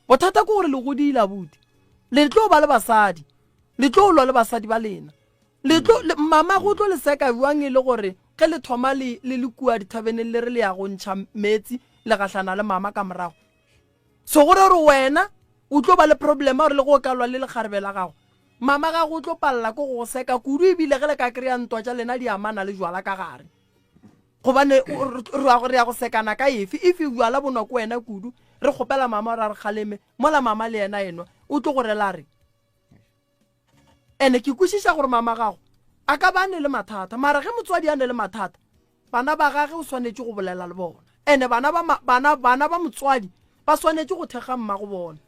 bothata ke gore le godile abuti le tlo ba le basadi le tlo lwa le basadi ba lena mama go tlo le seka buang e le gore ge le thoma le kua dithabeneng le re le ya go ntšha metsi le gahlana le mama ka morago so gore gore wena o tlo ba le problema gore le go ka lwa le lekgarebe la gago mama ga go tlo palela ko go seka kudu ebile ge le ka kry-a ntwa tša lena di amana le jwala ka gare gobane re ya go sekana ka efe if jwala bonwa ko wena kudu re kgopela mama ra re kgaleme mola mama le yena enwa o tlo gore la re ene ke kwešiša gore mama gago a ka ba ne le mathata mara ge motswadi a ne le mathata bana ba gage o swanetše go bolela le bona ene bana ba motswadi ba swanetše go thekga mma go bona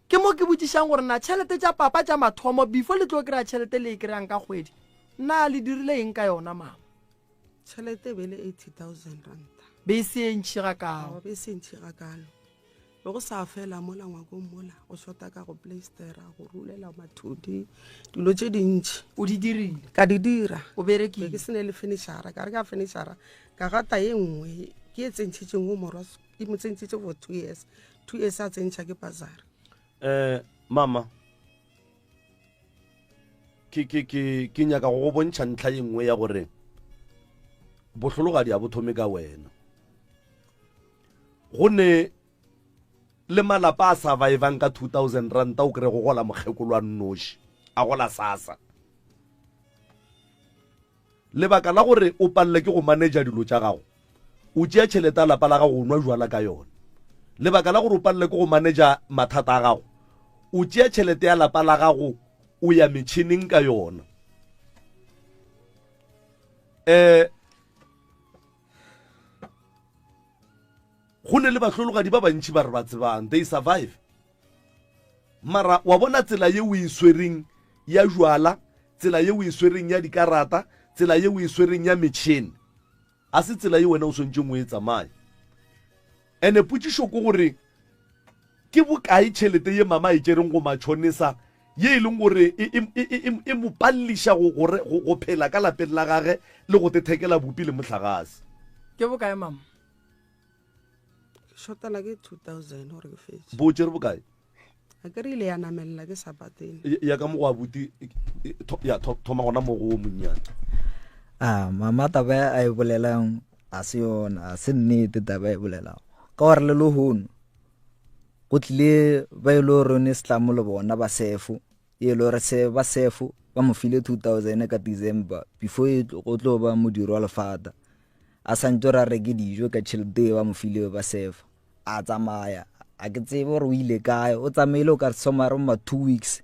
ke mo ke botšišang gore na tšhelete tša papa tša mathomo before le tlo kry-a tšhelete le e kry-ang ka kgwedi nna le dirile eng ka yona mama tšhelete be le 80,000 ranta be se ntši ga kao be se ntši ga kalo be go sa fela mola ngwakong mola go shota ka go playstera go rulela mathudi dilo tše dintši o di dirile ka di dira o berekile ke se ne le finishara ka re ka finishara ka gata ye nngwe ke e tsentšhitšeng go morwa ke mo tsentšitše for 2 years 2 years a tsentšha ke bazari. Mama ke nyaka go bontšha ntlha ye nngwe ya gore bohlologadi a bo thome ka wena, gone le malapa a survivang ka 2000 ranta o kry go gola mokgekolo a nnoši a gola sasa. Lebaka la gore o palele ke go manage dilo tša gago, o tšea tšhelete a lapa la gago o nwa jwala ka yona. Lebaka la gore o palele ke go manage mathata a gago, o tšea tšhelete ya lapa la gago o ya metšhineng ka yona. Go ne le bahlologadi ba bantši ba re ba tsebang, they survive. Mara wa bona tsela ye o e swereng ya jwala, tsela ye o e swereng ya dikarata, tsela ye o e swereng ya metšhini, a se tsela ye wena o swantšeng o e tsamaye. Ene potšišo ke gore ke bokae tšhelete ye mama e tšereng go matšhonisa ye e leng gore e mo palliša go phela ka lapeng la gage le go tethekela bupi le mohlagase. Ke bokae mama? Shotana ke 2000 gore ke fetše. Bo tšere bokae? A ke rile ya namelela ke sa patele. Ya ka mo go abuti ya thoma gona mo go monnyane. Mama taba a e bolelang a se yona, a se nnete taba e bolelang. Ka gore le lohono go tlile ba e le gore ne setlamo le bona ba sefu, e le gore se ba sefu ba mo file 2000 ka December before go tlo ba modiro wa lefata. A santse ra reke dijo ka tšhelete ba mo file ba sefa. A tsamaya a ke tsebe gore o ile kae, o tsamaile o ka somare ma 2 weeks.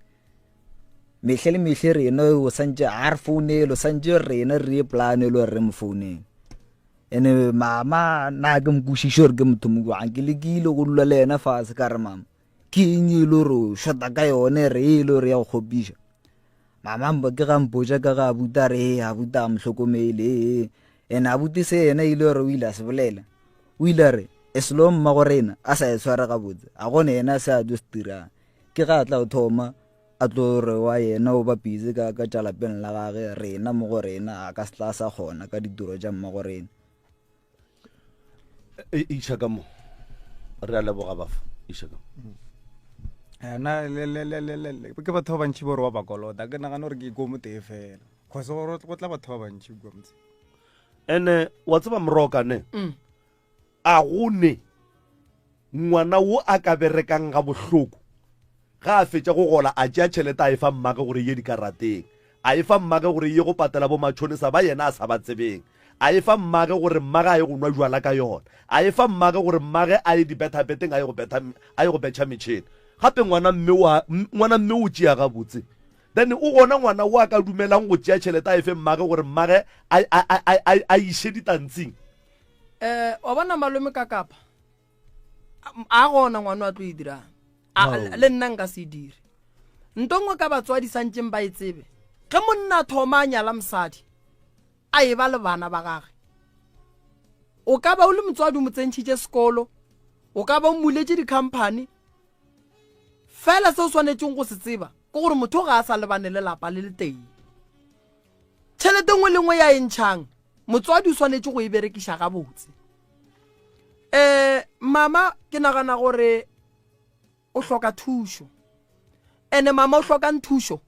Mehle le mehle rena o santse a re founelo, santse rena re plan lo re mo founeng. Ene mama na ke mkušišo re ke motho mo bang ke lekile go lula le ena fa se ka re mama ke eng e le ro shota ka yone re e le re ya go kgopiša. Mama mba ke ga mpoja ka ga buta re a buta mhlokomele ene a butise ena ile re o ile a se bolela o ile re eslo mma go rena a sa e tshwara ga botse a gone ena se a do stira ke ga tla o thoma a tlo re wa yena o ba busy ka tša lapeng la gage rena mo go rena a ka se tla sa kgona ka ditiro tša mma go rena. Iša ka mo re a leboga bafa iša ka na le ke batho ba bantši bore wa bakolota ke nagana gore ke iko mo tee fela kgose gore go tla batho ba bantši kua motse. ene wa tseba morokane a gone ngwana wo a ka berekang ga bohloko ga a fetša go gola a tšea tšhelete a e fa mmaka gore ye dikarateng, a e fa mmaka gore ye go patela bo matšhonisa ba yena a sa ba tsebeng, a e fa mmage gore mmage a ye go nwa jwala ka yona, a e fa mmage gore mmage a ye dibethabeteng a ye go betšha metšhini. Gape ngwana mme o tšea ga botse, then o gona ngwana wo a ka dumelang go tšea tšhelete a e fe mmage gore mmage a iše ditantsing. Wa bona malome ka kapa a gona ngwana a tlo e dirang le nna nka se dire ntongwe ka batswadi santseng ba e tsebe ge monna thoma a nyala mosadi a e ba le bana ba gage. O ka ba o le motswadi o mo tsentšhitše sekolo, o ka ba o mmuletše di-company fela se o swanetšeng go se tseba ke gore motho ga a sa lebane le lapa le le teng. Tšhelete nngwe le nngwe ya e ntšhang motswadi o swanetše go e berekiša ga botse. Mama ke nagana gore o hloka thušo, ene mama o hlokang thušo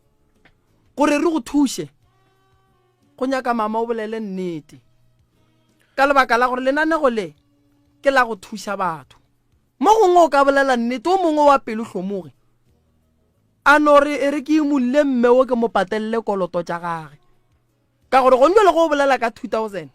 gore re go thuše go nyaka mama o bolele nnete ka lebaka la gore lenanego le ke la go thuša batho. Mo gongwe o ka bolela nnete o mongwe wa pelo hlomoge a no re e re ke imulle mme o ke mo patelele koloto tša gage ka gore go le go bolela ka 2000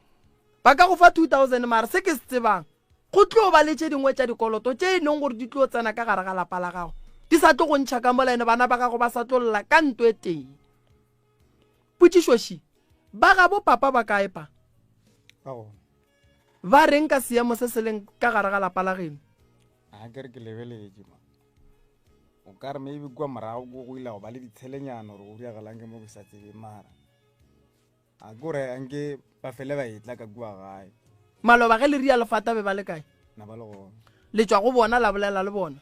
ba ka go fa 2000 mara se ke se tsebang go tlo ba le tše dingwe tša dikoloto tše e leng gore di tlo tsena ka gare ga lapa la gago di sa tlo go ntšha ka mola ene bana ba gago ba sa tlo lla ka nto e teng. Potšišoši ba ga bo papa ba kae pa ba reng ka seemo se se leng ka gare ga lapa la geno? A ke re ke lebeletše ma o ka re maybe kua morago go ile go ba le ditshelenyana gore o diagalang ke mo ke sa tsebe mara a kore anke ba fele ba etla ka kua gae Maloba ge le ria lefata be ba le kae na ba le gona le tšwa go bona la bolela le bona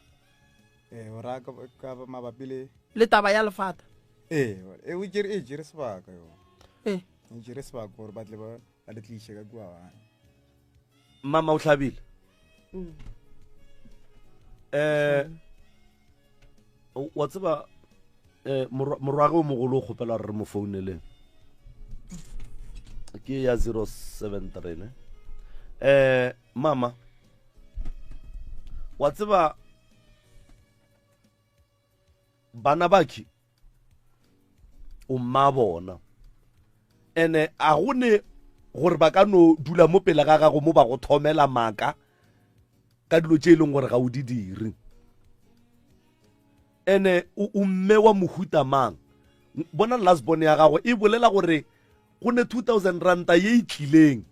ora ka mabapi le taba ya lefata o jere sebaka yo e jere sebaka gore ba tle ba le tliše ka kua gae. Mama o hlabile wa tseba morwage o mogolo o kgopela re mo founeleng ke ya 073 ne mama wa tseba bana baki o mma bona ene a gone gore ba ka no dula mo pele ga gago mo ba go thomela maka ka dilo tse leng gore ga o di dire ene o mme wa mohuta mang bona last born ya gago e bolela gore go ne 2000 ranta ye itlileng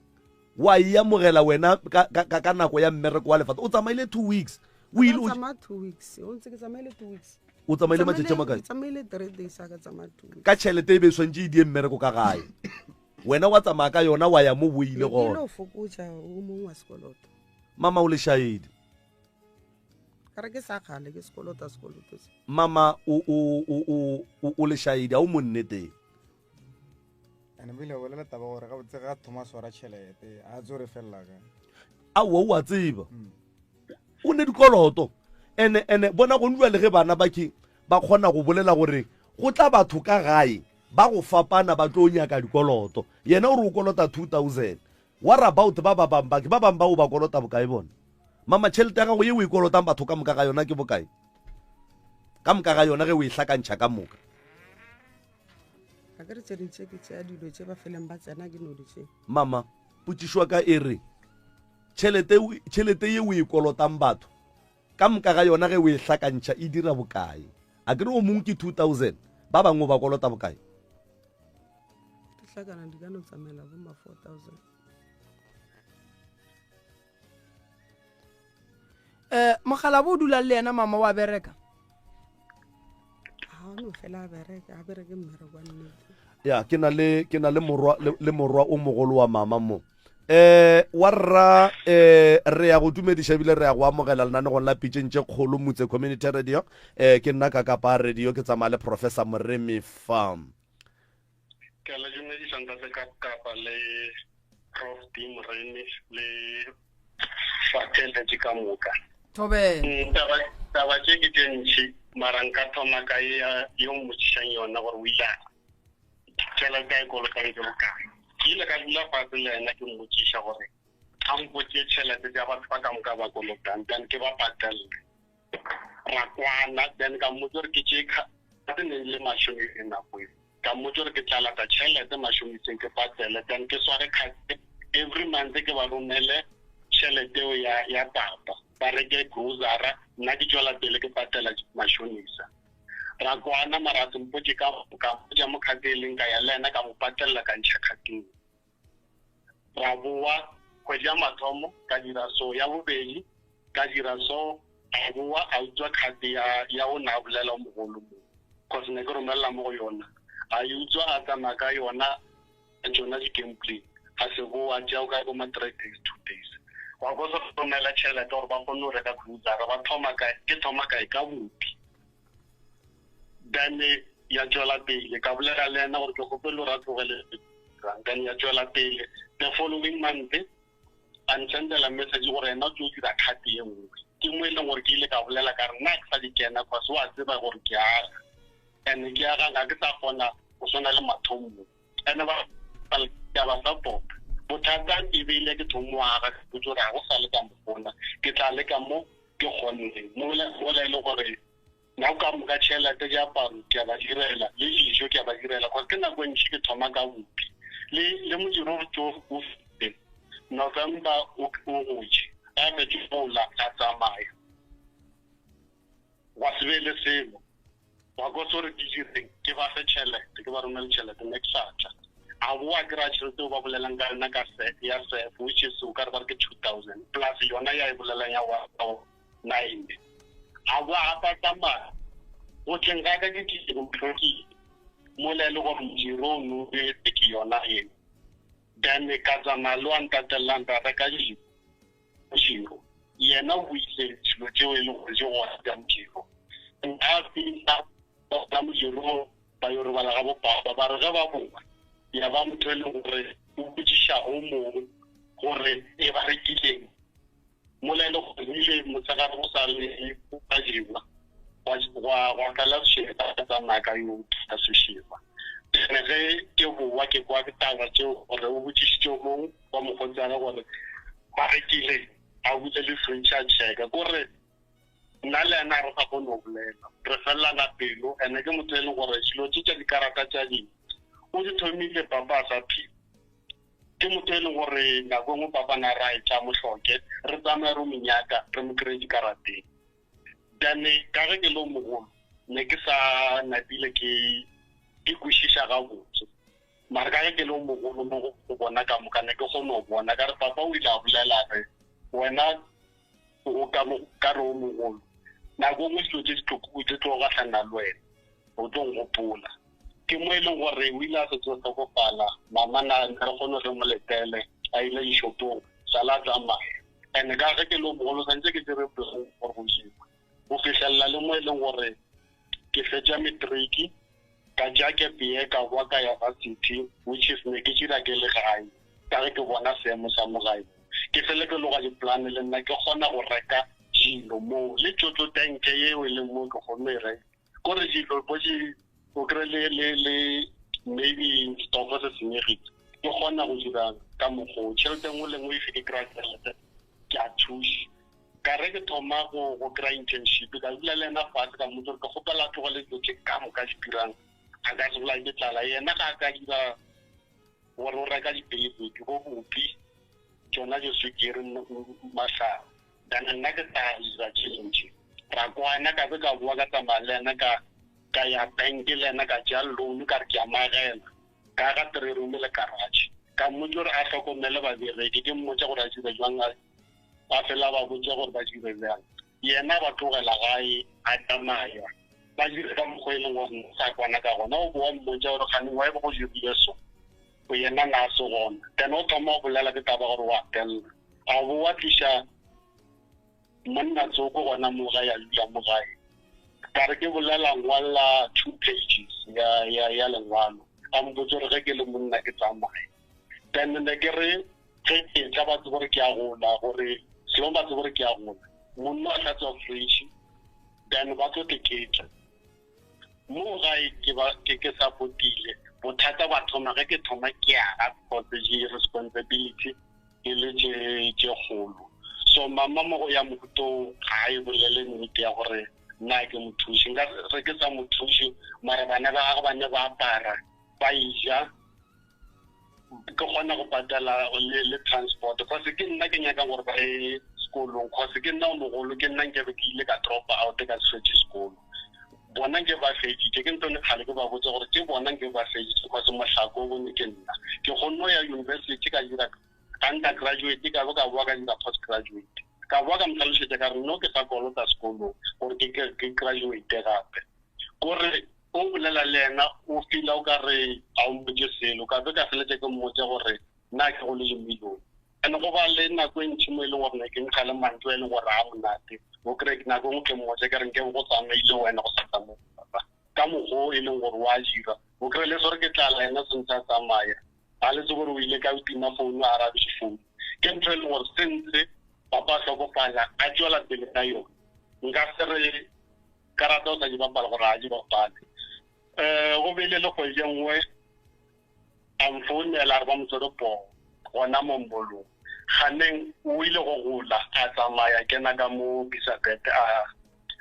wa ya mogela wena ka nako ya mmereko wa lefatshe o tsamaile 2 weeks o ile o tsama 2 weeks o ntse ke tsamaile 2 weeks o tsamaile matšatši a makae tsamaile 3 days a ka tsama 2 weeks ka tšhelete e be swantse e die mmereko ka gae wena wa tsamaya ka yona wa ya mo boile gona o fokotsa o mongwe wa sekoloto mama o le shahidi ka re ke sa khale ke sekoloto se mama o le shahidi a o monneteng ane bile o lela taba gore ga botse ga Thomas wa ra tšhelete a tsore fella ka a wa tseba o ne dikoloto ene bona go ndwa le ge bana baki ba kgona go bolela gore go tla batho ka gae ba go fapana ba tlo nyaka dikoloto yena o re o kolota 2000 what about ba bang ba o ba kolota bokae bona mama tšhelete ya gago ye o e kolotang batho ka moka ga yona ke bokae ka moka ga yona ge o e hlakantšha ka moka a ke re tse dintse ke tse a dilo tse ba feleng ba tsena ke no ditse mama potšišwa ka e re tšhelete ye o e kolotang batho ka moka ga yona ge o e hlakantšha e dira bokae a ke re o mongwe ke 2000 ba bangwe ba kolota bokae ke hlakana di ka no tsamela bo ma 4000 mogala bo dula le yena mama wa bereka ha no fela a bereke mmereko wa nnete ya ke na le morwa o mogolo wa mama mo wa rra re ya go dumediša ebile re ya go amogela lenanegong la pitšentše kgolo motse community radio ke nna ka kapa radio ke tsamaya le professor Moremi farm ke la dumediša ntate ka kapa le prof D Moremi le fatele ka moka tobe taba tše ke dintši mara nka thoma ka yo mmotšišang yona gore o ile tšhelete ya kolotang ke bokae ke ile ka dula fatshe le ena ke mmotšiša gore a mpotše tšhelete tša batho ba ka moka ba kolotang then ke ba patalle ra kwana then ka mmotse gore ke tšeka ke ne le mašomiseng nako eo ka mmotse gore ke tla lata tšhelete mašomiseng ke patele then ke sware kgate every month ke ba romele tšhelete eo ya papa ba reke grocery nna ke tšwela pele ke patela mašonisa ra kwana mara mpotše ka mpotša mo kgateleng ka ya le ena ka mo patelela ka ntšha kgateng ra boa kgwedi ya mathomo ka dira so ya bobedi ka dira so a boa a utswa kgate ya o na bolela o mogolo mo cause ne ke romelela mo go yona a utswa a tsamaya ka yona tsona di-gameplay a se boa tšeo ka boma 3 days 2 days wa go se romela tšhelete gore ba kgone go reka cruisera ba thoma kae ka bopi then ya tšwela pele ka bolela le ena gore ke gopele ra tlogele then ya tšwela pele the following month a nsendela message gore ena tlo dira khate ye nngwe ke mo e leng gore ke ile ka bolela ka re nna ke sa di kena cause wa tseba gore ke aga and ke aga ga ke sa kgona go swana le mathomo ene ba ba support bothata e beile ke thomo aga ke tsore go sa le ka mpona ke tla le ka mo ke kgonne mo le gore na ka mo ka tšhelete ja paro ke ba direla le dijo ke ba direla go ke na go ntši ke thoma ka bopi le mo diro tso o November o goje a be ke bola ka tsamaya wa sebele selo wa go sore di dire ke ba fe tšhelete ke ba romela tšhelete next saturday a boa graduate o ba bolelang ka nna ka ya sef which is o ka re ba ke 2000 plus yona ya e bolelang ya wa 9 a boa a patama o tlenga ka ke go tlhoki mo le le go mjiro no be ke yona e then ka tsama lo antatelanda ka jiro yena o ile tshilo tseo e le go je go ya mjiro a fina ba mjiro ba yo re bala ga bo papa ba re ga ba bongwa ya ba motho le gore o botšiša o mongwe gore e ba rekileng molelo go ile motsagare go sa le ka jiwa wa kala sheba tsa maka yo ka sheba ne ge ke boa ke kwa ke taba tseo gore o botsitse mo wa mo gotsana gore ba rekile a butse le franchise check gore nna le ena re ga go no bolela re fella na pelo ene ke motho le gore selo tse di karata tsa di o di thomile papa sa phi ke motho le gore na go mo papa na right a mo hloke re tsama re minyaka re mo credit karate dane ka ge ke lo mogolo ne ke sa napile ke kwishisha ga botse mara ka ge ke lo mogolo mo go bona ka mo kana ke go no bona ka re papa o ile a bolela re wena o ka mo ka ro mogolo na go mo tlo tse tlo ga tlana le wena o tlo ngopola ke mo ile gore o ile a se tlo go pala mama na re gone re mo letele a ile ishopong sala tsama ene ka ge ke lo mogolo santse ke dire go go jima o fihlella le mo ile gore ke fetša matric ka ja ke pie ka wa ka ya varsity which is ne ke tšira ke le gae ka ge ke bona seemo sa mo gae ke fele ke loga di plan le nna ke gona go reka dilo mo le tšotlo tanke yeo le mo ke gone re gore dilo bo di o kre le maybe stop se senyegile ke gona go dira ka mogo tšhelete nngwe le nngwe e feke kry tšhelete ke a thuša ka re ke thoma go kry internship ka dula le ena fatshe ka motho ke gopela tlogole dilo tse ka moka di dirang a ka se bolai ke tlala yena ga ka dira gore o reka dipeipe ke go bopi tsona je swikere masha dana nna ke tla dira challenge ra kwana ka be ka bua ka tsamaya le ena ka ya bank le ena ka ja loan ka re ke amagela ka ga 3 room le garage ka motho re a hlokomele ba bereki ke mmotsa gore a dira jwang ba fela ba botsa gore ba dire jang yena ba tlogela gae a tsamaya ba dire ka mokgwa e leng gore sa kwana ka gona o bua mmotsa gore gane wa e go dirile so o yena na so gona then o thoma go bolela ke taba gore wa tella a bo wa tlisha monna tsoko gona mo ga ya lula mo gae ka re ke bolela ngwala 2 pages ya lengwalo a mbotsa gore ge ke le monna ke tsamaye then ne ke re ke tla ba gore ke a gola gore selo ba gore ke a gola monna a tlatsa fresh then ba tlo teketsa mo gae ke supportile bothata ba thoma ge ke thoma ke a for the responsibility e le je golo so mama mo go ya moto ga e bolele nnete ya gore nna ke mothushi nka re ke sa mothushi mara bana ba ba apara ba ija ke gona go patala le transport because ke nna ke nyaka gore ba e sekolong because ke nna mogolo ke nna ke be ke ile ka drop out ka switch school bona ke ba feditse ke ntone khale ke ba botsa gore ke bona ke ba feditse because mohlako go ne ke nna ke gone ya university ka dira undergraduate ka ba bua ka dira postgraduate ka bua ka mtlhalosetse ka re no ke sa kolota sekolo gore ke graduate gape gore o bolela le ena o fila o ka re a o mbotse selo ka be ka feletse ke mmotse gore nna ke go le million ene go ba le nako e ntši mo e leng gore ne ke nkga le mantlo e leng gore a monate o kry nako ngwe ke mmotse ka re nke go tsamaile wena go sa tsamaya ka mogo e leng gore wa dira o kry le gore ke tlala ena sentse a tsamaya a letse gore o ile ka o tima founu a arabiše founu ke ntho e leng gore sentse papa a tlhokofala a tswela pele ka yone nka se re karata o sa di bapala gore a di bapale go bele le kgwedi nngwe a mfounela re ba motswerepo gona mo mbolong ganeng o ile go gola a tsamaya kena ka mo Bisabet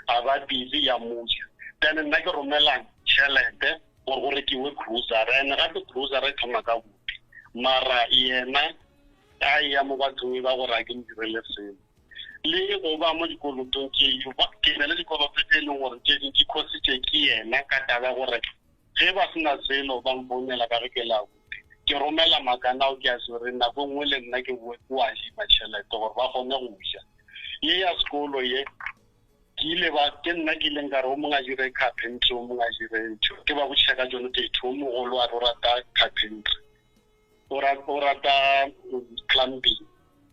a ba busy ya moja then nna ke romelang tšhelete gore go rekiwe cruiser ene gape cruiser e thoma ka bopi mara yena a ya mo bathong ba gore a ke ndirele selo le go ba mo dikolotong ke na le dikoloto tse e leng gore tse dintsi khositse ke yena ka taba gore ge ba sena selo ba mfounela ka ge ke la ke romela makana o ke a se re nako nngwe le nna ke bua jima tšhelete gore ba kgone go ja ye ya sekolo ye ke nna ke ileng ka re o mongwe a dire carpentry o mongwe a dire ntho ke ba botšiša ka tsone tetho o mogolo a re o rata carpentry o rata plumbing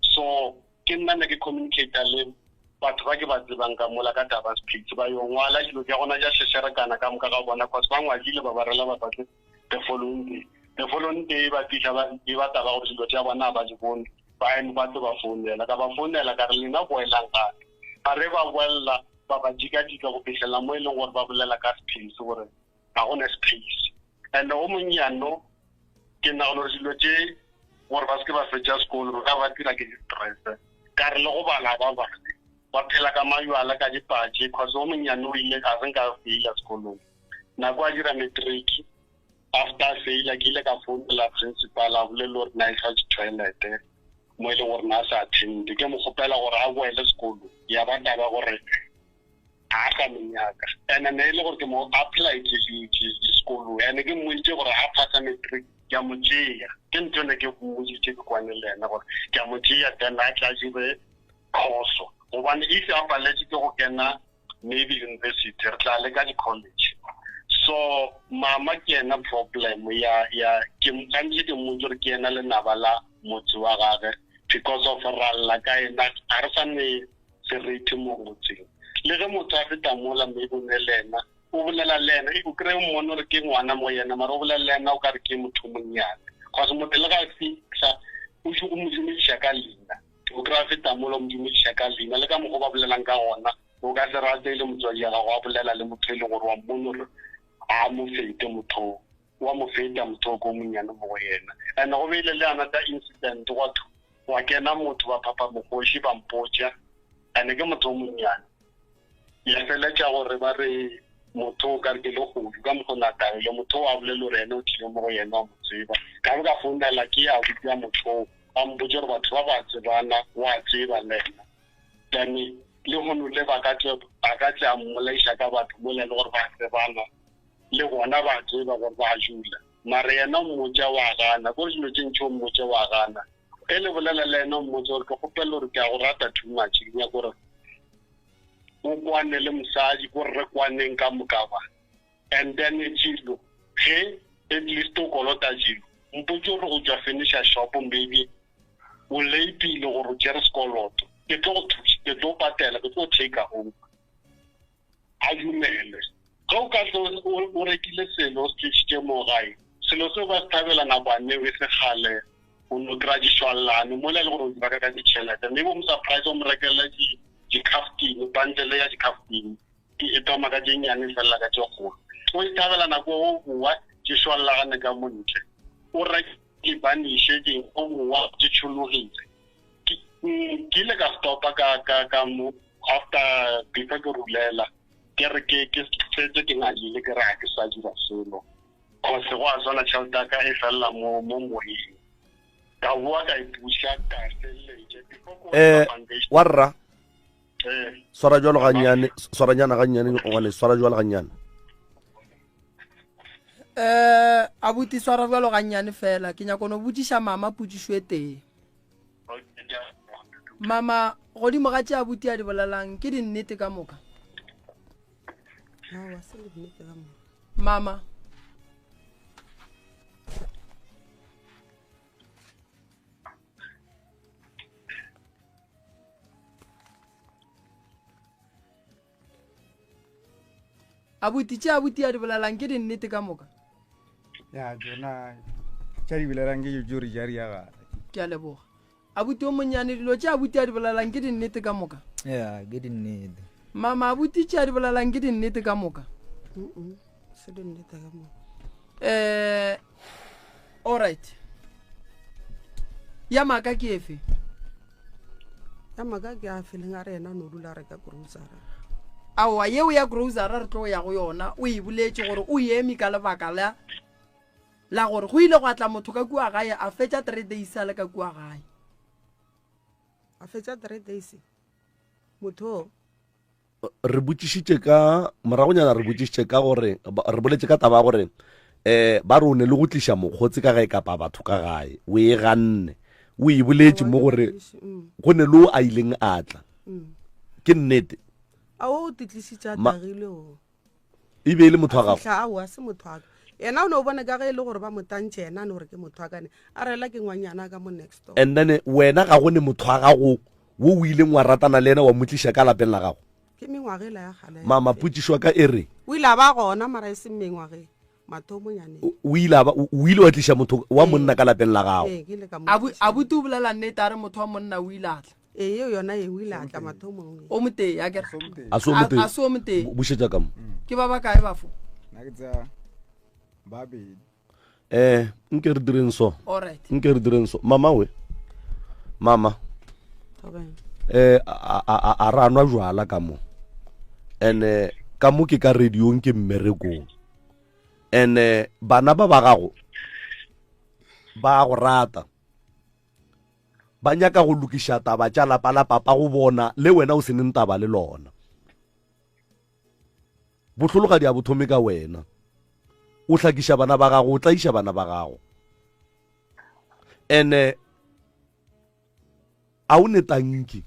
so ke nna ne ke communicata le batho ba ke ba tsebang ka mola ka taba speaks ba yo ngwala dilo tša gona ja šešerekana ka moka ga bona cause ba ngwadile ba barela ba batle the following day ba fitlha ba taba gore dilo tša bona ba di bone baeng ba tlo ba founela ka ba founela ka re lena boelang gae ga re ba boelela ba ba jika-jika go fitlhela mo e leng gore ba bolela ka space gore ga gone space and o monnyano ke nagana gore dilo tse gore ba seke ba fetša sekolo ka ba dira ke di-stress ka re le go bala ba bane ba phela ka mayala ka dipatše cause o monnyane o ile a senka feila sekolong nako a dira matriki after a feila ke ile ka founela principal a bolele gore na e tla toilete mo e leng gore na a sa attende ke mo kgopela gore a boele sekolo ya ba taba gore a ka menyaka and ne ile gore ke mo apply sekolo and ke mmontse gore a phasa matric ke a mo tšea ke ntho ne ke mmotsitse ke kwane le ena gore ke a mo tšea then a tla dire khoso gobane if a paletse ke go kena maybe university re tla le ka di-college so mama ke ena problem ya ke mokantse ke mmotse gore ke ena lenaba la motse wa gage because of ralla ka ena a re sane seriti mo motseng le ge motho a feta mola maybe o ne le ena o bolela le ena o kry-e mmone gore ke ngwana mo yena mara o bolela le ena o ka re ke motho monnyane cause motho le ga fitlha o modumediša ka leina o kry-a feta mola o modumediša ka leina le ka mokgwa ba bolelang ka gona o ka se rate le motswadi ya gago a bolela le motho e leng gore wa mmone gore a mo fete motho wa mo feta motho ko monnyane mo go yena and go beile le another incident wa kena motho ba papa mogoši ba mpotša ane ke motho o monnyane ya feletša gore ba re motho o ka re ke le godu ka mokgo natabile motho o a bolele gore ene o tlile mo go yena wa mo tseba ka be ka founela ke ya buti ya motho a mpotse gore batho ba ba tsebana wa tseba le ena then le gono le ba ka tle a mmolaiša ka batho mo le gore ba tsebana le gona ba tseba gore ba jula mare yena mmotse wa gana ko dilo tse ntšho mmotse wa gana e le bolela le ena mmotse gore ke gopela gore ke a go rata too much ke nya gore o kwane le mosadi gore re kwaneng ka mokaba and then jilo ge at least o kolota jilo mpotse gore go tšwa finisha shop maybe o leipile gore o tšere sekoloto ke tlo go thusa ke tlo patela ke tlo take home a dumele ga o ka tlo o rekile selo o se tšitše mo gae selo seo ba se thabela nakwane o se gale o no traditionalane mo le gore o dira ka ditšhelete mme bo mo surprise o mo rekela di-crafting bundle ya di-crafting e thoma ka tše nnyane felela ka tše kgolo o e thabela nako o boa tše šwalelagane ka montle o reke dibaniše ding o boa tše tšhologile ke ile ka stopa ka mo after before ke rulela ke re ke setse ke ngadile ke re ga ke sa dira selo cause go a swana tšhelete ya ka e felela mo moyeng ka boa ka ipuša ka feleletse warra swara jwalo ganyane swara nyana ganyane ngwane swara jwalo ganyane abuti swara jwalo ganyane fela ke nyaka no botsiša mama putsišo e teng mama godimo ga tše abuti a di bolelang ke di nnete ka moka mama abuti tše abuti a di bolelang ke di nnete ka moka ya jona tša di bolelang ke jori jari ya gare ke a leboga abuti o monnyane dilo tše abuti a di bolelang ke di nnete ka moka ya ke di nnete mama abuti tše a di bolelang ke di nnete ka moka se di nnete ka moka alright ya maka ke efe ya maka ke a feleng a re ena no dula re ka grocery aowa yeo ya grocery re tlo ya go yona o e boletše gore o eme ka lebaka la gore go ile go atla motho ka kua gae a fetša 3 days a le ka kua gae a fetša 3 days motho re botsišitše ka moragonyana re botsišitše ka gore re boletse ka taba gore ba re o ne le go tliša mokgotsi ka gae kapa batho ka gae o e ganne o e boletše mo gore go ne le o a ileng a tla ke nnete a o titlisitša tagile o e be e le motho wa gago ao a se motho wa ka ena o ne o bone ka ge e le gore ba motantše ena ne gore ke motho wa kane a rela ke ngwanyana ka mo next door and then wena ga go ne motho wa gago wo o ileng wa ratana le ena wa motliša ka lapeng la gago ke mengwagela ya gale mama putsišwa ka e re o ile a ba gona mara e se mengwage mathomonyane o ile wa tlisha motho wa monna ka lapeng la gago ke ile ka mo abuti o bolela nnete a re motho wa monna o ile atla eo yona e o ile a tla mathomong o motee a kere a se o moteng. a se o motee bušetša ka mo ke ba bakae bafo nna ke tsaya babedi nke re direng so alright nke re direng so mama mama Thobela. a ra nwa jwala ka mo and ka mo ke ka radiong ke mmerekong and bana ba gago ba go rata ba nyaka go lokiša taba tša lapa la papa go bona le wena o se neng taba le lona botlhologadi a bothomi ka wena o hlakiša bana ba gago o tla iša bana ba gago and a o ne tanki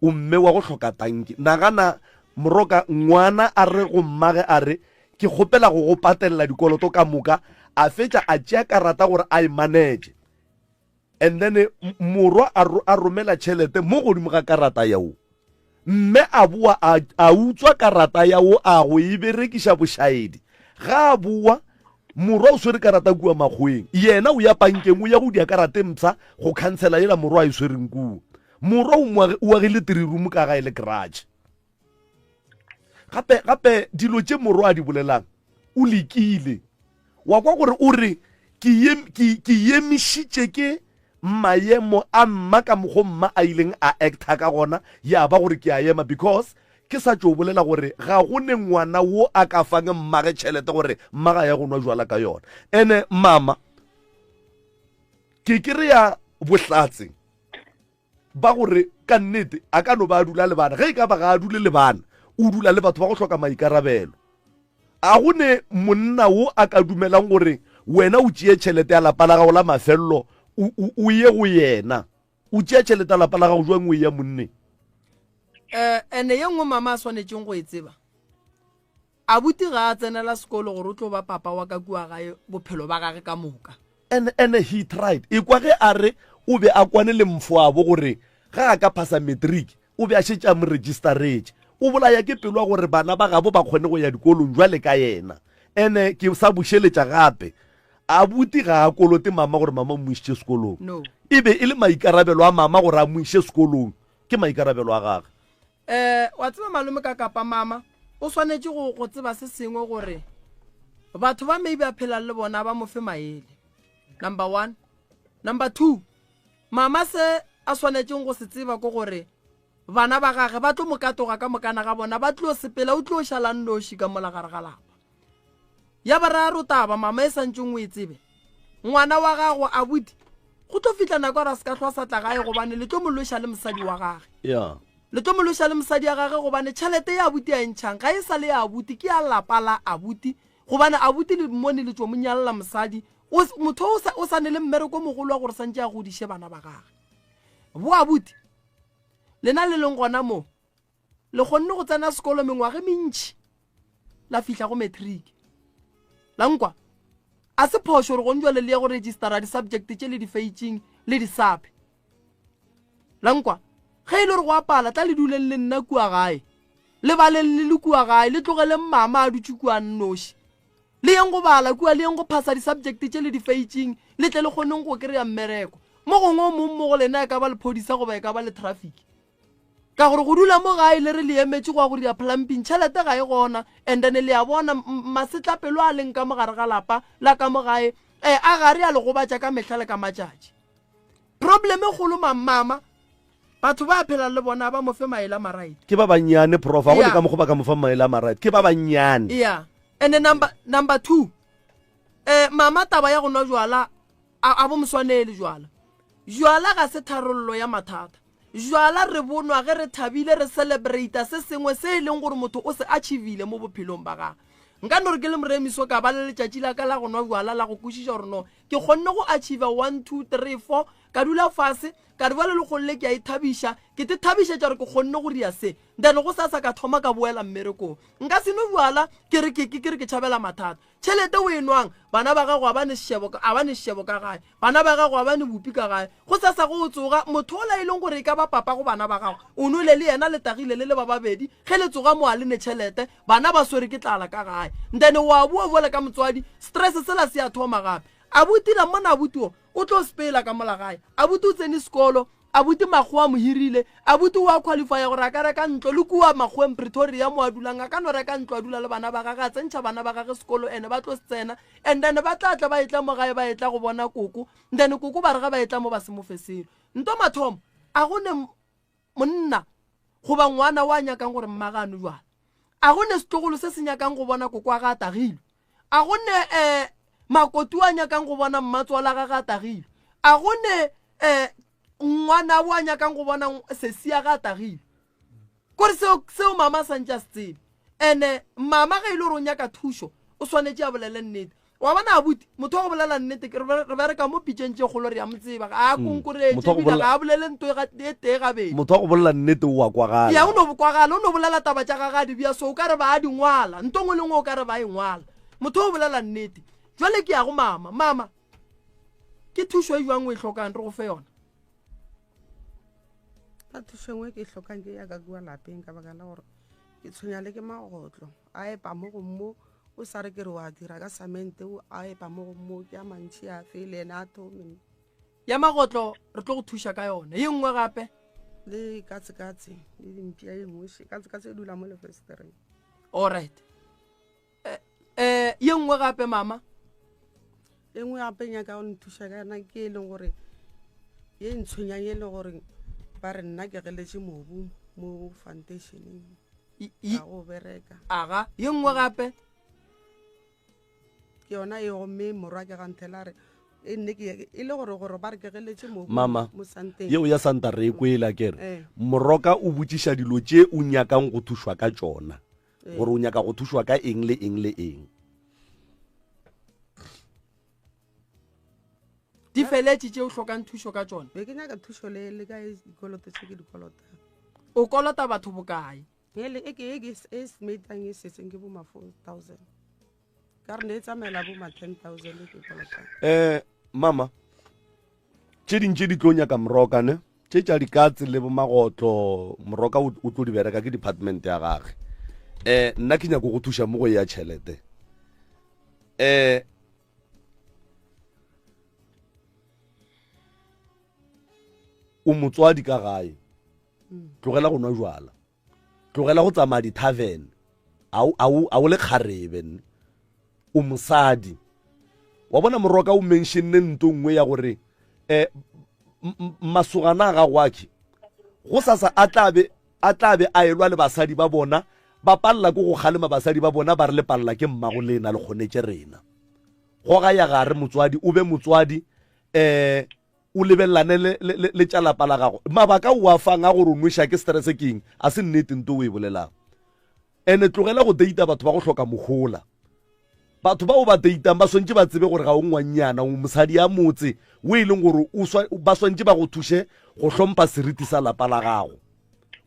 o mme wa go hloka tanki nagana moroka ngwana a re go mmage a re ke kgopela go patelela dikoloto ka moka a fetša a tšea karata gore a e manage and then morwa a romela tšhelete mo godimo ga karata yao mme a boa a utswa karata yao a go e berekiša bošaedi ga a boa morwa o swere karata kua makgweng yena o ya pankeng o ya go dia karate mpsa go cancela yela morwa a e swereng kua morwa o agile 3 room ka ga e le garage gape dilo tše morwa a di bolelang o lekile wa kwa gore o re ke emišitše ke maemo a mma ka mogo mma a ileng a acta ka gona ya ba gore ke a ema because ke sa tšo bolela gore ga go ne ngwana wo a ka fang mmage tšhelete gore mmaga ya go nwa jwala ka yona ene mama ke kry-a bohlatse ba gore ka nnete a ka no ba a dula le bana ge e ka ba ga a dule le bana o dula le batho ba go hloka maikarabelo a go ne monna wo a ka dumelang gore wena o tšee tšhelete ya lapa la gago la mafelelo o ye go yena o tšea tšhelete ya lapa la gago jwang o e ya monne ene ye nngwe mama a swanetšeng go e tseba abuti ga a tsenela sekolo gore o tlo ba papa wa ka kua gae bophelo ba gage ka moka and he tried e kwa ge a re o be a kwane le mfoabo gore ga a ka phasa matric o be a šetša mo registerage o bolaya ke pelo gore bana ba gabo ba kgone go ya dikolong jwale ka yena ene ke sa bušeletša gape abuti ga a kolote mama gore mama o mo išitše sekolong no e be e le maikarabelo a mama gore a mo iše sekolong ke maikarabelo a gage wa tseba malome ka kapa mama o swanetše go tseba se sengwe gore batho ba maybe a phelang le bona ba mo fe maele number 1 number 2 mama se a swanetšeng go se tseba ko gore bana ba gage ba tlo mokatoga ka mokana ga bona ba tlo sepela o tlo šala nnoši ka mola gare ga lapa ya bararo taba mama e santšeng o e tsebe ngwana wa gago a budi go tlo fitla nako ra se ka tlhwa sa tla gae gobane le tlo mološa le mosadi wa gage le tlo mološa le mosadi ya gage gobane tšhelete ya abuti ya ntšhang ga e sa le ya abuti ke ya lapa la abuti gobane abuti le mone le tšo monyalela mosadi motho o sa ne le mmereko mogolo wa gore santše ya godiše bana ba gage bo abuti lena le leng gona mo le kgonne go tsena sekolo mengwage mentši la fihla go matric la nkwa a se phošo gore go njwale le ya go registera di-subject tše le di-feitšing le di-sape la nkwa ge e le gore go apala tla le duleng le nna kua gae le baleng le kua gae le tlogele mama a dutse kua nnoši le yeng go bala kua le yeng go phasa di-subject tše le di-feitšing le tle le kgoneng go kry-a mmereko mo gongwe o mong mo go lena e ka ba le phodisa goba e ka ba le traffic ka gore go dula mo gae le re le emetše go ya go dia plumping tšhelete ga e gona and then le ya bona masetlapelo a leng ka mogare ga lapa la ka mo gae a gare a le go batša ka mehla le ka matšatši problem e golo mama batho ba phelang le bona ba mo fe maele a maraite ke ba bannyane prof a go le ka mogo ba ka mo fa maele a maraite ke ba bannyane yeah and then number 2 mama taba ya go nwa jwala a bo moswanele jwala ga se tharollo ya mathata jwala re bonwa ge re thabile re celebrate se sengwe se e leng gore motho o se achievile mo bophelong ba gagwe nka no re ke le moremiso ka ba le letšatši la ka la go nwa jwala la go kwešiša gore no ke kgonne go achieve 1 2 3 4 ka dula fase ka re ba le legolole ke a ithabisha ke te thabisha tša re ke kgonne go ria se then go sa ka thoma ka boela mmerekong nka se no buala ke re ke tšhabela mathata tšhelete o e nwang bana ba gago a ba ne šebo ka gae bana ba gago a ba ne bupi ka gae go sa go tsoga motho o la e leng gore e ka ba papa go bana ba gago o nole le yena le tagile le ba babedi ge le tsoga mo a le ne tšhelete bana ba swere ke tlala ka gae then wa bua bola ka motswadi stress se la se a thoma gape abuti la mona abuti o tlo spela ka mola gae abuti o tsene sekolo abuti makgowa mo hirile abuti wa qualify gore a ka reka ntlo le kua makgweng Pretoria mo a dulang a ka no reka ntlo a dula le bana ba gage a tsentšha bana ba gage sekolo ene ba tlo se tsena and then ba tla ba etla mo gae ba etla go bona koko then koko ba re ga ba etla mo ba se mo feselo nto mathomo a go ne monna go ba ngwana wa nyakang gore mmagano jwa a go ne setlogolo se se nyakang go bona koko a ga tagile a go ne makotu a nyakang go bona mmatswala ga ga tagile a go ne ngwana wa nyakang go bona sesia ga tagile kore seo mama santja se tsebe ene mama ga ile ro nyaka thušo o swanetse a bolele nnete wa bona abuti motho go bolela nnete re ba re ka mo pitšeng tše kgolo re ya motseba a konkuretse bila ga bolele nto ga tee gabedi motho go bolela nnete o wa kwagala ya o no bokwagala o no bolela taba tša gagadi bia so o ka re ba a dingwala nto ngwe le ngwe o ka re ba ingwala motho go bolela nnete jwale ke ya go mama ke thušo e jwang o e tlhokang re go fe yona ka thušo engwe ke e tlhokang ke ya ka kua lapeng ka baka la gore ke tshwenya le ke magotlo a epa mo go mmo o sa re ke re wa dira ka samente o a epa mo go mmo ke a mantši a fe le ene a thomeng ya magotlo re tlo go thuša ka yone ye nngwe gape le katsekatse le dimpia e nngwe katsekatse e dula mo lefesetereng alright ye nngwe gape mama e nngwe gape nyaka go nthuša ka yona ke e leng gore ye ntshwenyang e leng gore ba re nna ke geletše mobu mo foundationeng ga go bereka aga ye nngwe gape ke yona e gomme morwa ke ganthela re e nne e le gore ba re ke geletše mobu mama mo santeng yeo ya santa re e kwela kere moroka o botšiša dilo tše o nyakang go thušwa ka tšona gore o nyaka go thušwa ka eng le eng le eng di feletše tše o hlokang thušo ka tšona be ke nyaka thušo le ka dikoloto tše ke dikolotang o kolota batho bokae ele e smatang e setseng ke bo ma 4,000 ka re ne e tsamaela bo ma 10,000 e ke kolotang mama tše dintše di tlo nyaka moroka ne tše tša dikatse le bo magotlo moroka o tlo di bereka ke department ya gage nna ke nyako go thuša mo go ya tšhelete o motswadi ka gae tlogela go nwa jwala tlogela go tsamaya di-tavern a o le kgarebe o mosadi wa bona moroka o mentionne nto nngwe ya gore masogana a gago ake go sasa a tlabe a elwa le basadi ba bona ba palela ko go kgalema basadi ba bona ba re le palela ke mmago lena le kgonetse rena go ga ya gare motswadi o be motswadi o lebellane le tšalapa la gago mabaka o a fang a gore o nweša ke stress king a se nnete nto o e bolelang ene tlogela go deita batho ba go hloka mogola batho ba o ba deitang ba swantse ba tsebe gore ga o ngwanyana o mosadi ya motse o e leng gore ba swantse ba go thuše go hlompha seriti sa lapa la gago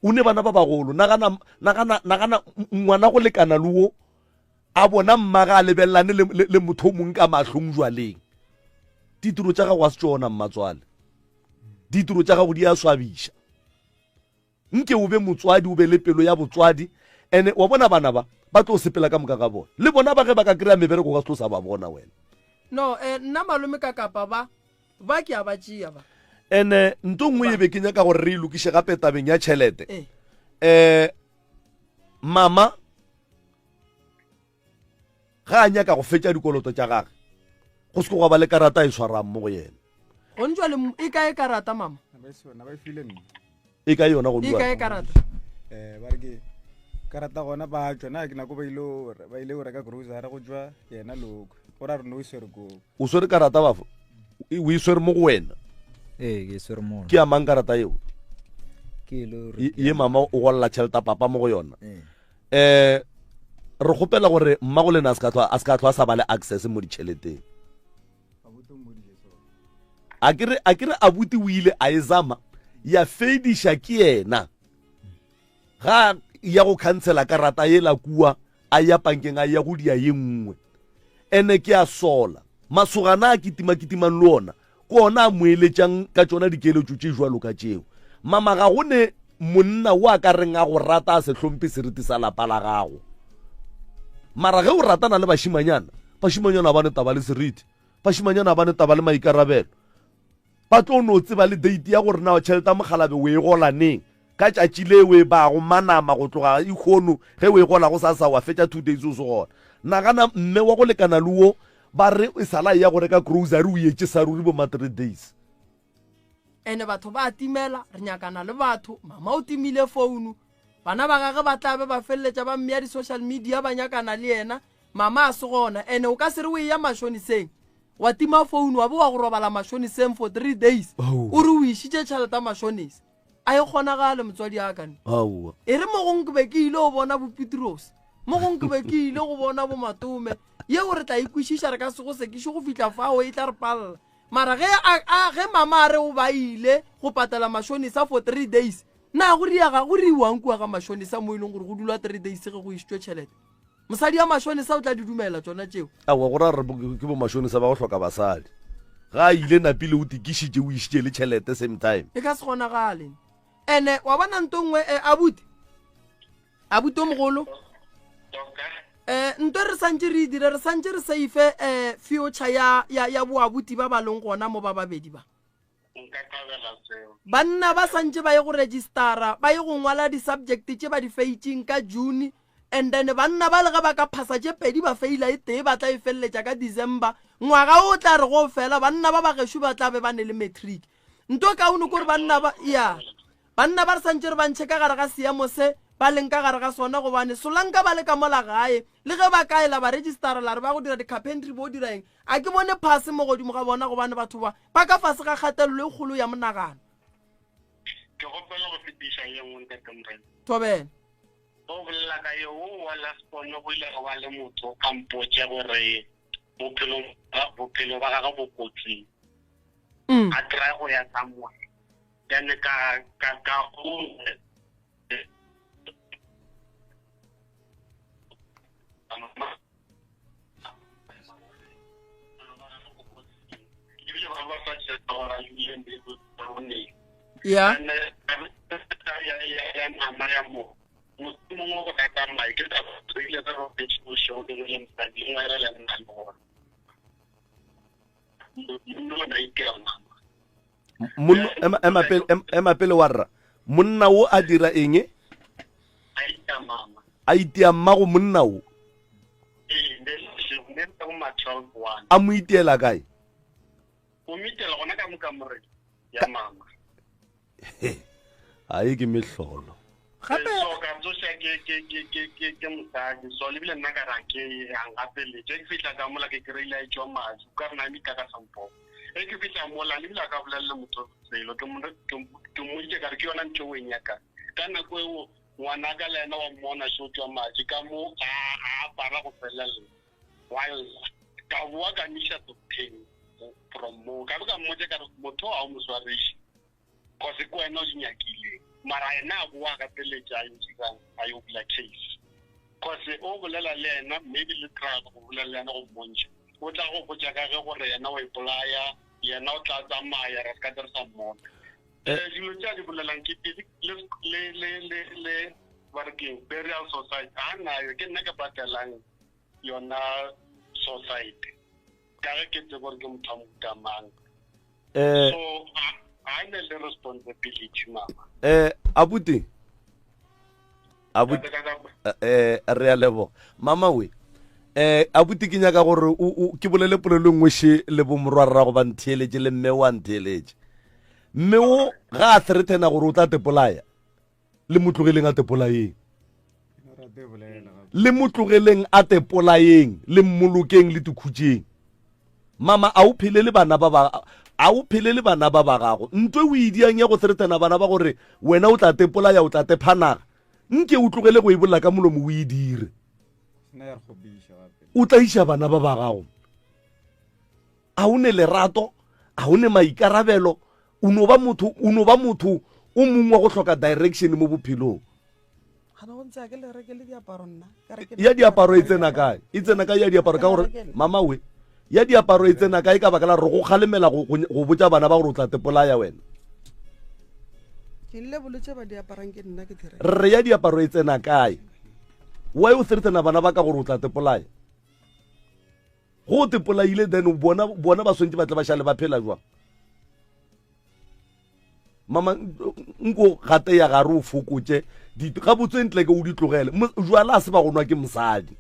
o ne bana ba bagolo nagana ngwana go lekana le wo a bona mmaga a lebellane le motho o mongwe ka matlhong jwaleng ditiro tša gago a se tšona mmatswale ditiro tša gago di a swabiša nke o be motswadi o be le pelo ya botswadi ene wa bona bana ba tlo sepela ka moka ga bona le bona ba ge ba ka kry-a mebereko ka se tlo sa ba bona wena no nna malome ka kapa ba ke a ba tšea ba ene nto nngwe e be ke nyaka gore re e lokiše gape tabeng ya tšhelete mama ga a nyaka go fetša dikoloto tša gage go se go ba le karata e tshwarang mo go yena go ntšwa le e kae karata mama e ka yona go e kae karata ba re ke karata gona ba tsona ke nako ba ile go reka grocery go tswa yena loko o ra rona o swere go o swere karata bafo o e swere mo go wena ke swere mo ke a mang karata eo ke lo ye mama o golla tšheleta papa mo go yona re gopela gore mmago lena a se ka tlhwa sa ba le access mo ditšheleteng a kere abuti o ile a e zama ya fediša ke yena ga ya go cancela karata ye la kua a ya pankeng a ya go dia ye nngwe ene ke a sola masogana a kitima le ona ko ona a moeletšang ka tsona dikeletšo tše jwalo ka tšeo mama ga go ne monna o a ka reng a go rata a se hlompe seriti sa lapa la gago mara ge o ratana le bašimanyana ba ne taba le seriti bašimanyana ba ne taba le maikarabelo ba tlo no tseba le date ya gore na tšhelete mogalabe o e gola neng ka tšatši le we ba go manama go tloga ikgono ge o e gola go sa wa fetša 2 days o se gona nagana mme wa go lekana le wo ba re e sala ya go reka grocery o etse sa ruri bo ma 3 days ene batho ba timela re nyakana le batho mama o timile founu bana ba gage ba tlabe ba felletša ba mmea di-social media ba nyakana le yena mama a se gona ene o ka se re o e ya mashoniseng wa tima founu wa bo wa go robala mashoniseng for 3 days o re o išitše tšhelete mashonise a e kgonagale motswadi a kane e re mo gongwe ke be ke ile go bona bo Petros mo gongwe ke be ke ile go bona bo Matome yeo re tla ikwešiša re ka se go sekiše go fitlha fao e tla re palela mara ge mama a re o ba ile go patela mashonisa for 3 days na go riaga go riwang kua ga mashonisa mo e leng gore go dula 3 days ge go išitšwe tšhelete mosadi ya mashonisa o tla di dumela tsona tšeo awa go ra re ke bo mashonisa ba go hloka basadi ga ile napile o tikišitše o išitše le tšhelete same time e ka se kgonagale ene wa bona nto nngwe abuti o mogolo nto re santse re dire re santse re seife future ya boabuti ba ba leng gona mo ba babedi ba banna ba santse ba ye go registera ba ye go ngwala di-subject tše ba di feitšeng ka June and then banna ba le ga ba ka phasa tše pedi ba feila e tee ba tla e feleletša ka December ngwaga o tla re go fela banna ba bagešo ba tla be ba ne le matric nto kaone kore banna ba re santse re bantšhe ka gare ga seemo se ba leng ka gare ga sona gobane solanka ba le ka mola gae le ge ba kaela ba registera la re ba go dira di-carpentry bo diraeng a ke bone phase mo godimo ga bona gobane batho ba ka fase ga kgatelelo e kgolo ya monagano ke gopela go fetiša ye nngwe ntetemreng thobela o bolela ka yo wa last one go ile go ba le motho a mpotše gore bophelo ba gagwe bo kotsing a try go ya somewhere then ka ya ema pele wa rra monna wo a dira eng a itia mmago monna wo a mo itiela kae o mitela gona ka mokamore ya mama ai ke mehlolo gape so ka tsoša ke mosadi so lebile nna ka ra ke angapeletse ke fitla ka mola ke kreile a tšwa maji ka re na mita ka sampo e ke fitla mola lebile ka bolelle motho selo ke mo itse ka re ke yona ntho o enyaka ka nako eo ngwana ka le ena wa mmona sho tšwa maji ka mo a para go felela while ka bua ka misha to pay from mo ka ba mo ka motho a mo swarishi go se kwena o nyakile mara ena a bua ka peletša a yo bula case cause o bolela le ena maybe le crowd go bolela le ena go montšha o tla go botša ka ge gore yena o ipolaya yena o tla tsamaya re ka dirisa mmona dilo tša di bolelang ke le barking burial society a nayo ke nna ke patelang yona society ka ge ke tse gore ke motho a motamang so I have the responsibility mama abuti re a lebo mama we abuti ke nyaka gore ke bolele polelo nngwe she le bo morwarra go ba ntheeletše le mme wa ntheeletše mme o ga a threatena gore o tla tepolaya le motlogeleng a tepolayeng le motlogeleng a tepolayeng le mmolokeng le dikhutšeng mama a o phele le bana ba ba gago ntwe o idiang ya go threatena bana ba gore wena o tla tepolaya o tla tephanaga nke o tlogele go e bolla ka molomo o e dire o tla iša bana ba ba gago a o ne lerato ga o ne maikarabelo o no ba motho o mongwe go tlhoka direction mo bophelong ya diaparo e tsena kae ya diaparo ka gore mama we ya diaparo e tsena kae ka baka la re go kgalemela go botsa bana ba gore o tla tepolaya wena re ya diaparo e tsena kae wa o threatena bana ba ka gore o tla tepolaya go tepolaile then bona ba swentse ba tle ba shale ba phela jwang mama nko gate ya gare o fokotse ga botse ntle ke o di tlogele jwala a se ba go nwa ke mosadi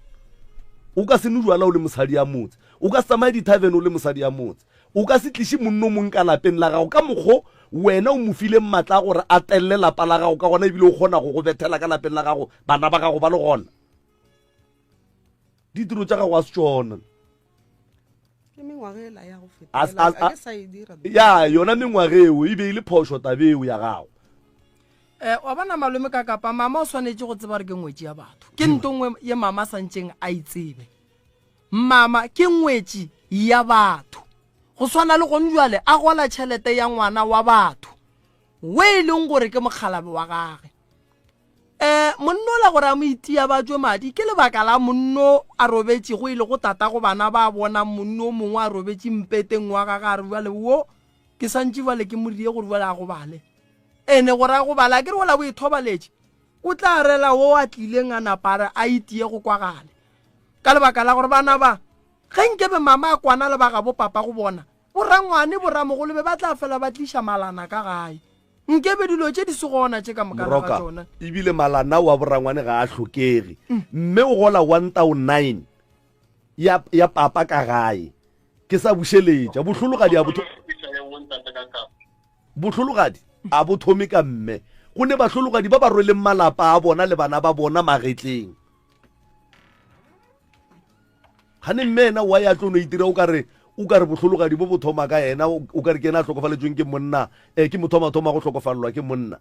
o ka se ne jwala o le mosadi ya motse o ka se tsamaya di-tavern o le mosadi ya motse o ka se tliše monno mongwe ka lapeng la gago ka mokgwa wena o mo file maatla gore a telele lapa la gago ka gona ebile o kgona go go bethela ka lapeng la gago bana ba gago ba le gona ditiro tša gago a se tsona ya yona mengwageo e be e le phoso tabeo ya gago wa bana malome ka kapa mama o swanetse go tseba gore ke ngwetsi ya batho ke ntongwe ye mama santseng a itsebe mama ke ngwetsi ya batho go swana le gone jwale a gola tšhelete ya ngwana wa batho we e leng gore ke mokgalabe wa gage monno la gore a mo itia batswe madi ke lebaka la monno a robetse go ile go tata go bana ba bona monno mongwe a robetse mpeteng wa gage a re bale wo ke santse bale ke modie gore bale a go bale ene gore a go bala ke re ola bo ithobaletse o tla rela wo a tlileng a napare a itie go kwagale ka lebaka la gore bana ba ge nkebe mama a kwana le ba ga bo papa go bona borangwane boramogolo be ba tla fela ba tliša malana ka gae nkebe dilo tše di se gona tše ka mokana ga tsona ebile malana wa borangwane ga a hlokege mme o gola 1009 ya papa ka gae ke sa bušeletša bohlologadi a bo thomi ka mme go ne bahlologadi ba ba rweleng malapa a bona le bana ba bona magetleng gane mmena wa ya tlono itira o ka re bohlologadi bo bo thoma ka yena o ka re ke ena a tlhokofaletsweng ke monna ke mothomathoma go tlhokofalelwa ke monna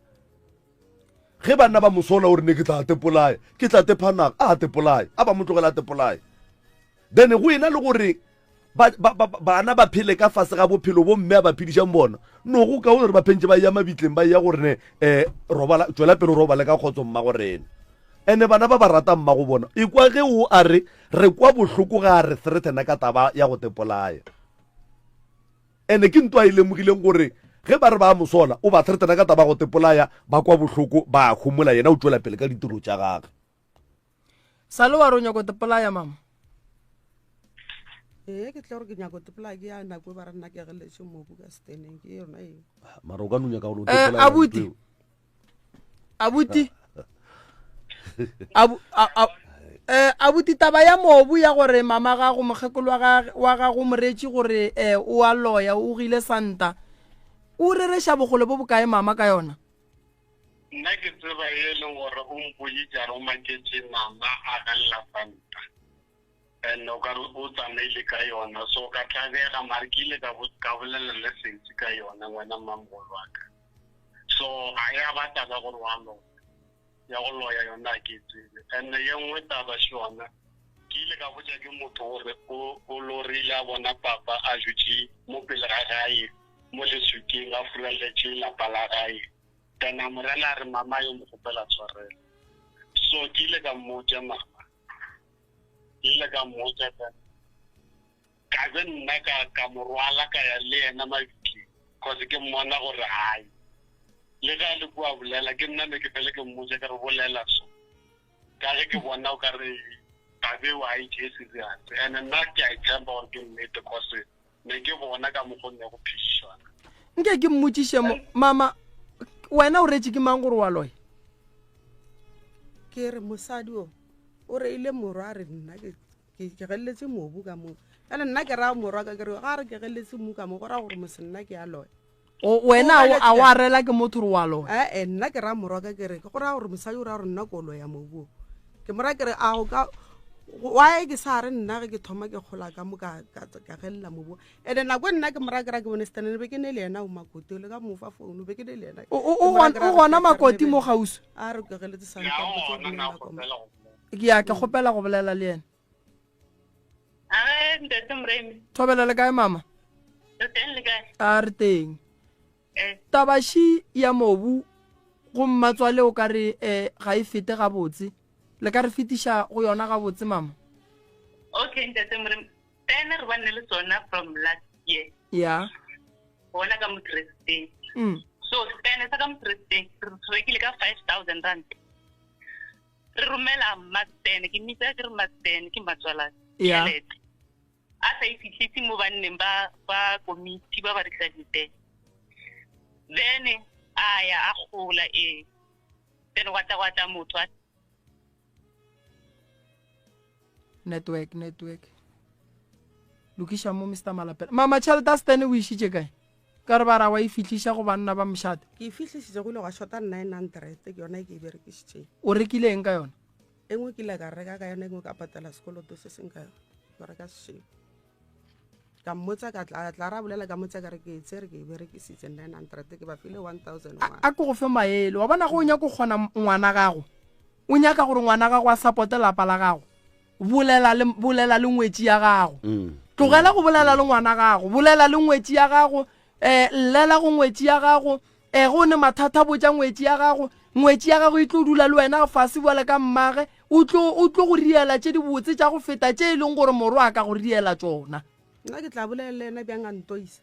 ge banna ba mosola o re ne ke tla tepolaya ke tla tepanaga a tepolaya a ba mo tlogela a tepolaya then go ena le gore bana ba phele ka fase ga bophelo bo mme a ba phedišang bona no go ka gore ba phentse ba ya mabitleng ba ya gore ne tswela pele robale ka kgotso mma gorena ene bana ba ba rata mma go bona e kwa ge o a re kwa bohloko ga re threatena ka taba ya go tepolaya ene ke ntwa e lemogileng gore ge ba re ba mosola o ba threatena ka taba go tepolaya ba kwa bohloko ba kgomola yena o tswela pele ka ditiro tša gage sale wa ronya go tepolaya mama ke tla gore ke nyako tepolaya ke ya nako ba re nna ke geletse mobu ka steneng ke yona eo mara o ka nonya ka gore abuti taba ya mobu ya gore mama gago mokgekolo wa gago moretši gore o a loya o gile santa o rereša bogolo bo bokae mama ka yona nna ke tseba e leng gore o mpoditšare o maketse mama a ka llapanta and o ka re o tsamaile ka yona so ka tlhabega mare ke ile ka bolela le sentse ka yona ngwena mmamogolo wa ka so ga ya bata ka gore wa loya ya go loya yona ke tsebe and ye nngwe taba shona ke ile ka botsa ke motho gore o lorile a bona papa a jutse mo pele ga gae mo lesukeng a furaletse lapa la gae then a morela a re mama yo mo gopela tshwarela so ke ile ka mmotsa mama ke ile ka mmotsa ka be nna ka morwala ka ya le ena mabitleng cause ke mmona gore hai le ga le bua bolela ke nna me ke fele ke mmotsa ka re bolela so ka ge ke bona o ka re tabe wa itse serious and nna ke a tsamba gore ke nnete cause ne ke bona ka mogone go phishana nke ke mmotsiše mama wena o retse ke mang gore wa loya ke re mosadi o re ile morwa a re nna ke geletse mobu ka mo kana nna ke ra morwa ka re ga re ke geletse mobu ka mo go ra gore mosenna ke a loya wena a wa rela ke motho re wa loya nna ke ra morwa ka kere go ra gore mosadi o ra gore nna ko loya mobu ke mora kere a go ka wa ke sa re nna ke thoma ke gola ka mo ka gella mobu ene na go nna ke mora ke ra ke bone stanene be ke ne le yena o makoti le ka mofa phone be ke ne le yena o gona makoti mo gausu a re ke geletse santa ke ya ke gopela go bolela le yena ndete mremi thobela le kae mama a re teng tabashi ya mobu go mmatswale o ka re ga e fete gabotse le ka re fetiša go yona gabotse mama. Okay, ntate Moremi, tena re bane le tsona from last year. Ya Bona ka Mokeresete. So tena sa ka Mokeresete re rekile ka 5,000 rand. Re romela Mastene ke mitsa ke re Mastene ke matswala. Ya a sa ifihlisi mo banneng ba committee ba rekisa diteng. Then aya a gola then wata motho network lokisha mo Mr. Malapela. Mama tšhelete a stene o išitše kae ka re ba ra wa e fitlhiša go banna ba mošate? ke e fitlhisitse go ile ga shota 900 ke yona ke e berekisitšeng. O rekile eng ka yona? E nngwe ke ile ka reka ka yona, e nngwe ka patela sekoloto se seng ka yona ke reka sešheng. Ka mmotsa ka tla ra bolela ka mmotsa ka re ke etse re ke e berekisitse 900 ke ba file 1,000. A ke go fe maele wa bona go nyaka go kgona ngwana gago, o nyaka gore ngwana gago a supporte lapa la gago, bolela le ngwetši ya gago. Tlogela go bolela le ngwana gago, bolela le ngwetši ya gago, llela go ngwetši ya gago, go ne mathata botša ngwetši ya gago, ngwetši ya gago e tlo dula le wena fase boale ka mmage, o tlo go riela tše di botse tša go feta tše e leng gore moro a ka go riela tšona. Nna ke tla bolela le ena bjang a ntoisa.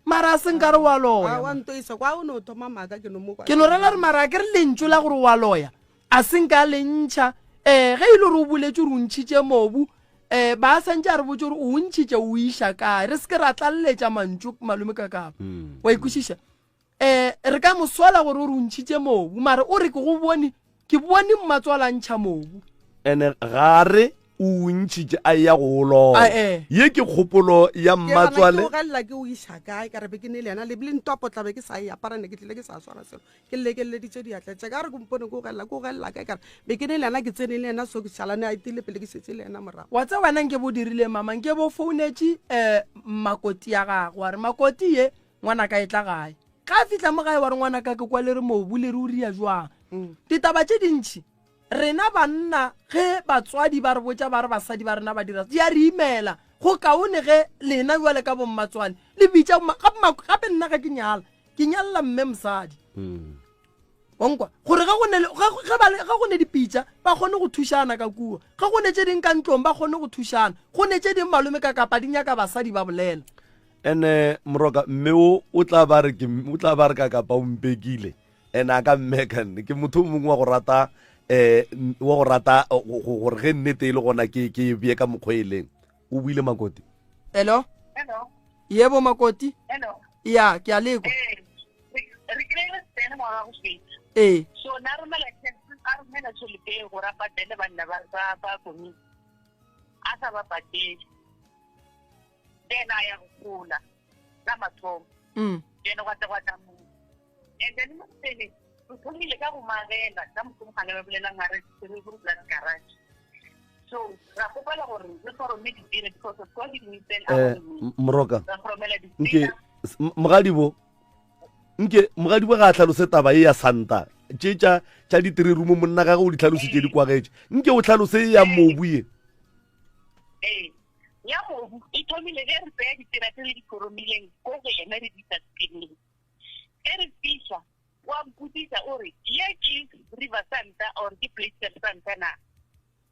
Mara a seng ka re wa loya. Wa ntoisa kwa o no thoma maka ke no mo kwa. Ke no rela re mara ke re lentšo la gore wa loya a seng ka lentšha ge ile re o boletše re o ntšhitše mobu ba santše a re botse gore o ntšhitše o iša kae re se ke ra tlalletša mantšo malome ka kapa wa ikwešiša re ka mosola gore o re o ntšhitše mobu mare o re ke bone mmatswalantšha mobu ene gare o ntšhitše a ya go loya ye ke kgopolo ya mmatswale ke galla ke o iša kae ka re be ke ne le yena le bile ntopo tla be ke sa e aparane ke tlile ke sa swara selo ke lekeleditše diatletša ka re kompone ke o galla kae ka re be ke ne le yena ke tsene le yena so ke šalane a itile pele ke setse le yena morago wa tse wena nke bo dirile mama nke bo founetše makoti ya gago wa re makoti ye ngwana ka e tla gae ka fitla mo gae wa re ngwana ka ke kwa le re mobu le re o ria jwang ditaba tše dintšhi rena banna ge batswadi ba re botša ba re basadi ba rena ba dira di a re imela go kaone ge lena jwale ka bommatswane le bitša gape nna ga ke nyalla mme mosadi onkwa gore ga go ne dipitša ba kgone go thušana ka kuo ga go ne tše ding ka ntlong ba kgone go thušana go ne tše ding malome ka kapa di nyaka basadi ba bolela ene moroka mme o tla ba re ka kapa o mpekile ene a ka mmekane ke motho mongwe wa go rata gore ge nnete e le gona ke bie ka mokgweleng o buile makoti. Hello yebo makoti ya ke a leko re kile tsena mo ga go feta so na re mala a re mena tšhelete go rapatele banna ba komi a sa ba patele tena ya go kula ka mathomo tena kwata mo then mo tsene o thomile ka go magela ka motho ga le bolela ngare re go plan garage so ra kopela gore re tlo me ditire because of God we send moroka nke mogadibo ga tlhalose taba e ya santa tša ditiri rumo monna ga go di tlhalositše di kwagetse nke o tlhalose ya mobu ye ya mobu e thomile ge re tsaya ditira tse le di koromileng ko go yena re di sa spinning re fisa wa mputisa ore ye ke river santa or ke place santa na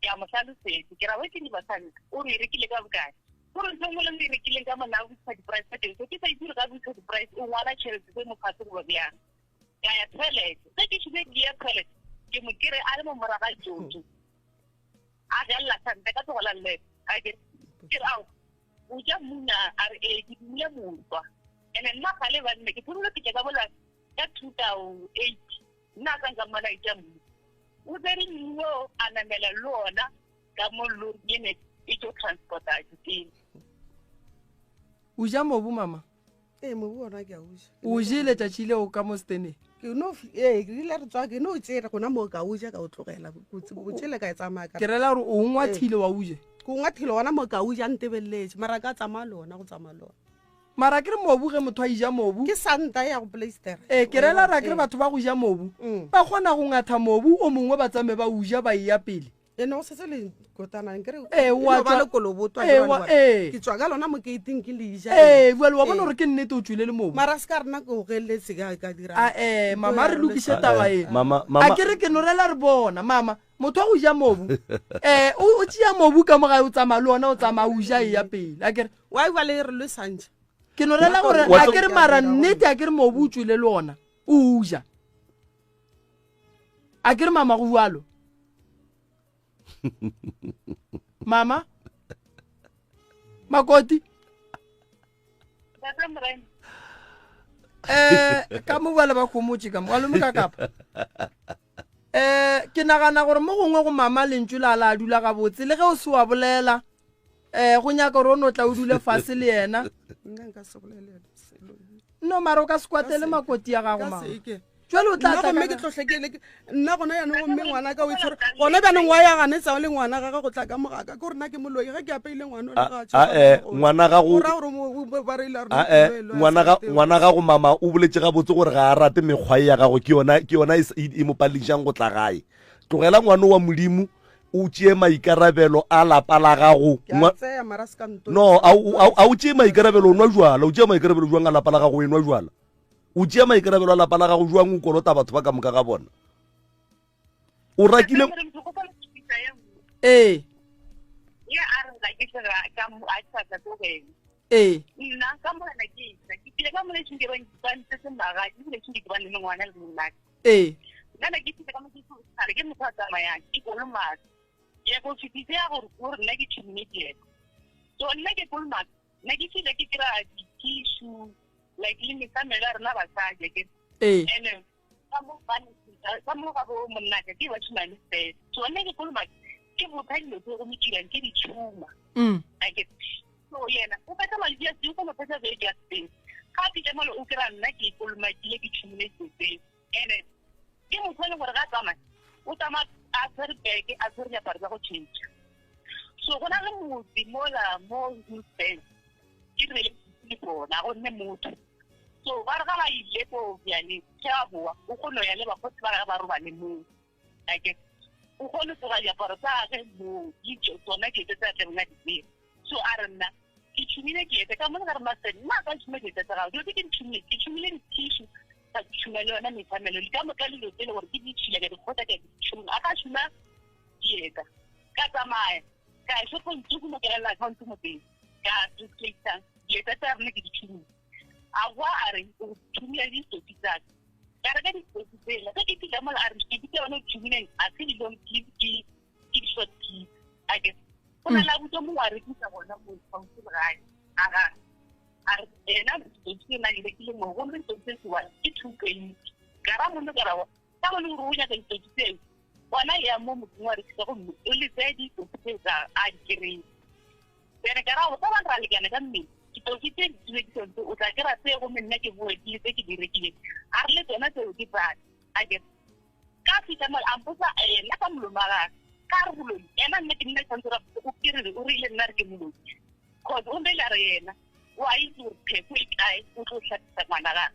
ya mohlalosetsi ke ra we ke river santa o re rekile ka bokae gore se mo le rekile ka mona o sa di price ka teng ke sa itse ka botsa di price o ngwala tšhelete se mo khatse go bjang ya toilet se ke tshube ke ya toilet ke mo kire a le mo moraga jojo a ga la santa ka tsola le a ke ra o ja muna are ke mule motwa ene nna ka le ba nne ke tsholo ke ka bola ka 2008 nna ka ngamala itjam o tsere nno anamela lona ka mo lori yene e tlo transporta diteng o ja mobu mama mobu ona ke a uja o jile tšatši leo ka mo stene ke no ke ile re tswa ke no tsere gona mo ka uja ka o tlogela botsele ka e tsamaya ka ke rela gore o ngwathile wa uja ko ngwathile wana mo ka uja ntebeletse mara ka tsamaya lona go tsamaya lona mara ke re mobu ge motho a ija mobu ke santa ya go plaster ke rela ra ke re batho ba go ja mobu ba kgona go ngatha mobu o mongwe ba tsame ba uja ba e ya pele ene o setse le kotana kere wa ba le tswa- kolobotwa ke tswa ka lona mo gating ke le ja jale wa bona gore ke nnete o tswile le mobu mara se ka rena ke o geletse ka dira mama re lokise taba ena mama a ke re ke norela re bona mama motho wa go ja mobu o tšea mobu ka mogae o tsamaya le ona o tsamaya o ja e ya pele a kere wa e ba le re le santšha ke norela gore a kere mara nnete a kere mobu o tswile le ona o ja a kere mama go bualo mama makoti ka mo bala ba khomotse ka mo a lome ka kapa ke nagana gore mo gongwe go mama lentšu la la dula ga botse le ge o se wa bolela go nyaka gore o no tla o dule fase le yena nna nka se bolele selo no mara o ka se kwatele makoti ya gago ka mama se ke jwale o tla nna tla gomme ka- ke tlotlekele nna gona yana gomme ngwana ka o itshwere gona bjanong wa ya ganetsa le ngwana ga go tla ka mogaka ke gore nna ke moloi ge ke apeile ngwana ngwana gago ngwana gago mama o boletse ga botse gore ga a rate mekgwa ya gago ke yona e mo pališang go tla gae tlogela ngwana wa modimo o tšee maikarabelo a lapa la gago no a o tšee maikarabelo o nwa jwala o tšea maikarabelo jwang a lapa la gago e nwa jwala o tšea maikarabelo a lapa la gago jwang o kolota batho ba ka moka ga bona o rakile ya a re ga ke tsega ka mo a tsaka go wena nna ka mo na ke ke ile ka mo le tshinde ba ntse se maga ke le tshinde ke ba le ngwana le monna nna ke tseka ka mo ke tsare ke mo tsaka maya ke go le ma ya go fitise ya go nna ke tshimedi so nna ke go le ma nna ke tsile ke kira tissue like le me samela rena ba sa je ke ene ka mo ga bo monna ke ba tshimane se so nna ke go le ma ke bophelo go mo tsirang ke ditšhuma a ke so yena o batla mali ya se go mo phetsa be ya se ka pite mo o kra nna ke kolma ke tšhumile se ene ke mo tsone gore ga tsama o tama a tsere beke a tsere ya parza go change so go na le motse mola mo se ke re le bona go nne motho so ba re ga ba ile go ya le tša boa o go no ya le ba go tsara ba ro ba le mo a ke o kgone go ga diaparo tsa ge mo ditso tsona ke tsa tsena di so a rena ke tshumile ke etse ka mo ga re masedi ma ka tshumile ke tsa ga di ke tshumile di tissue ka tshumile yona metsamelo le ka mo ka le tsele gore ke di tshile ke di khota ke di tshumile a ka tshuma dieta ka tsamaya ka se go ntse mo ke la account mo teng ka tsa dieta tsa rena ke di tshumile a wa a re o tshumile di tsa ka re di tsela ka ke tla mo a re ke tsona tshumile a se di long ki short ki a ke ona la botso mo wa re tsa bona mo tshwanetse gae aga a re ena ke na le ke mo go re tse se wa ke thukeng gara mo ka rawa ka mo le runya ka tse bona ya mo mo wa re tsa go mo le tse di tse tsa a kire bene gara o ka ba ra le kana ka mme ke ke tse o tla kera tse go menna ke bue ke tse ke direkile a re le tsona tse o di ba a ke ka fita mo amposa ena ka molomaga ka re bolo ena nne ke nne tsantsura o kirele o rile nna re ke molo cause o mbela re yena wa itse o pheko e kae o tlo tlhatsa ngwana ga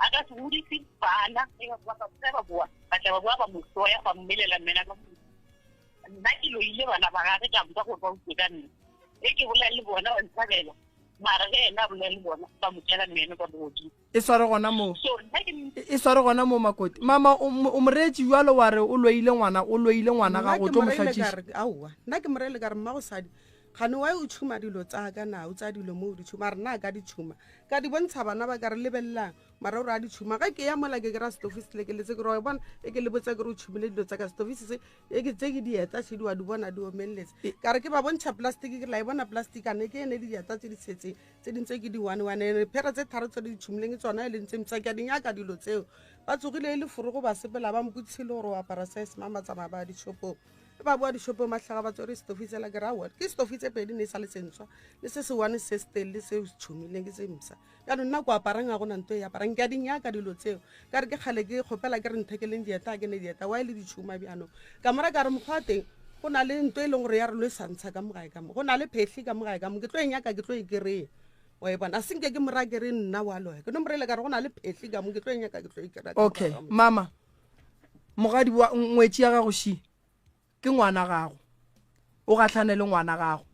a ka se budisi bana e ga ba ba bua ba tla ba mo soya ba mmelela mena ka nna ke lo ile bana ba ga ka mpa go ba o ka nne e ke bolela le bona ba ntshabela mara ge ena bolela le bona ba mo tsela meno ba bodi e sware gona mo so e sware gona mo makoti mama o moreetsi jwalo wa re o loile ngwana ga go tlo mo hlatsisa aowa nna ke morele ka re mmago sadi gane wa o tshuma dilo tsa ka na o tsa dilo mo di tshuma rena ka di tshuma ka di bontsha bana ba ka re lebellang mara o re a di tshuma ga ke ya mola ke kry-a stofisi le ke letse ke roe bona e ke le botsa ke re o tshumile dilo tsa ka stofisi se e ke tse ke dieta tse di wa di bona di omeletse ka re ke ba bontšha plastic ke la e bona plastic ane ke ene di dieta tse di setseng tse dintse ke di one phera tse tharo tse di tshumileng tsona e leng tse mtsa ke a dinyaka dilo tseo ba tsogile e le forogo ba sepela ba mputsile gore o apara size mama tsamaya ba dishopong ba bua dishopo mahlaga ba tsore stofisi la ke rawa ke stofisi pedi ne sa le sentswa le se se one se stel le se tshumileng ke se msa ya nna go aparang ga gona nto ya aparang ke a dinyaka dilo tseo ka re ke khale ke khopela ke re nthekeleng dieta ke ne dieta wa ile di tshuma bjano ka mora ka re mokgwa teng go na le nto e leng gore ya re lo santsha ka mogae ka mo go na le phehli ka mogae ka mo ke tlo enyaka ke tlo e kry wa e bona a senke ke mora ke re nna wa loya ke no morele ka re go na le phehli ka mo ke tlo enyaka ke tlo e kry okay mama mogadi wa ngwetsi ya gago shi ke ngwana gago o gatlhane le ngwana gago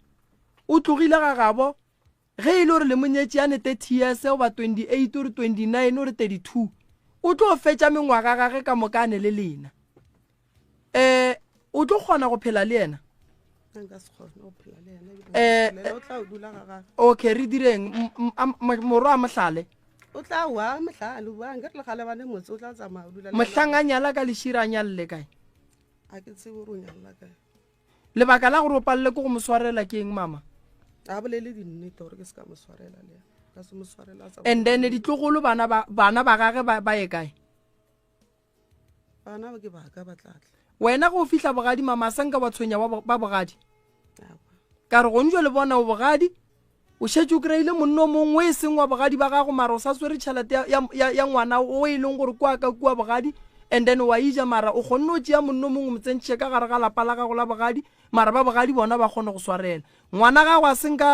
o tlogile ga gabo ge ile gore le monyetši ane 30 years o ba 28 ore 29 ore 32 o tlo fetša mengwaga gage ka mokane le lena o tlo kgona go phela le yena okay re direng moro a mohlale o tla wa mohlale wa nke le gale bane motse o tla tsamaya o dula mohlanganyala ka leširanya le kae a ke tsebe o nyalla kae lebaka la gore o palele ke go moswarela ke eng mama a bolele dinnete gore ke se ka moswarela le ka se moswarela and then ditlogolo bana ba gage ba ye kae bana ba ke ba ka batlatla wena go fihla bogadi mama sanka ba tshwenya ba bogadi ka re go ntjwe le bona o bogadi o shetse o kry-ile monno mongwe e seng wa bogadi ba gago mara o sa swere tšhelete ya ngwana o e leng gore kwa ka kua bogadi and then wa ija mara o kgonne o tšea monno mongwe motsentšhe ka gare ga lapa la gago la bogadi mara ba bogadi bona ba kgone go swarela ngwana gago a senka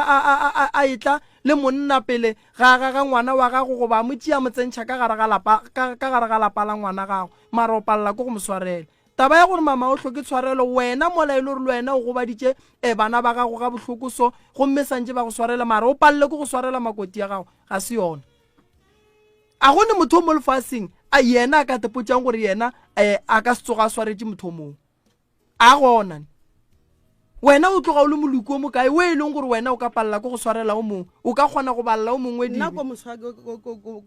a etla le monna pele ga ngwana wa gago go ba mo tšea motsentšha ka gare ga lapa la ngwana gago mara o palela ko go moswarela taba ya gore mama o hloke tshwarelo wena mola ile gore le wena o go baditše bana ba gago ga bohloko so gomme santse ba go swarela mara o palele ko go swarela makoti ya gago ga se yona a gone motho o mo lefaseng a yena a ka tepotšang gore yena a ka se tsoga a swaretše motho mongwe a gona wena o tloga o le moloko o mokae o e leng gore wena o ka palela ko go swarela o mongwe o ka kgona go balela o mongwe nna ko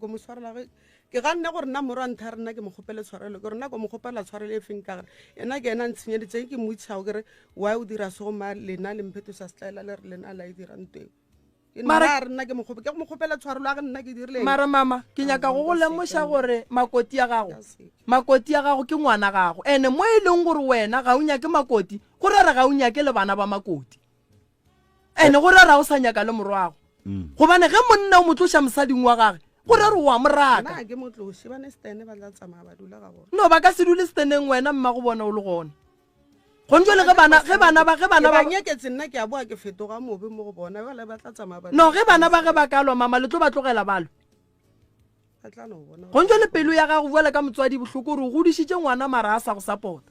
moswarela ke ga nne gore nna moro a ntha rena ke mogopele tshwarelo ke rena ko mogopela tshwarelo e feng ka gare ena ke ena ntshenyeditseng ke moitšhao kere wa o dira se go ma lena le mphetosa setlaela le re lena a la e dirang teng rena ke mogopela tshwarelo a ge nna ke dirile mara mama ke nyaka go go lemoša gore makoti ya gago ke ngwana gago ene mo e leng gore wena ga o nyake makoti go rara ga o nyake le bana ba makoti ene go rara o sa nyaka le morwago gobane ge monna o motloša mosading wa gage go rare wa moraka no ba ka se dule steneng wena mma go bona o le gona go ntse le ge bana ba nyeketse nna ke a boa ke fetoga mobe mo go bona ba le ba tla tsamaya ba no ge bana ba ge ba kalwa mama le tlo ba tlogela balo go ntse le pelo ya gago bua ka motswadi bohloko gore o godisitše ngwana mara a sa go support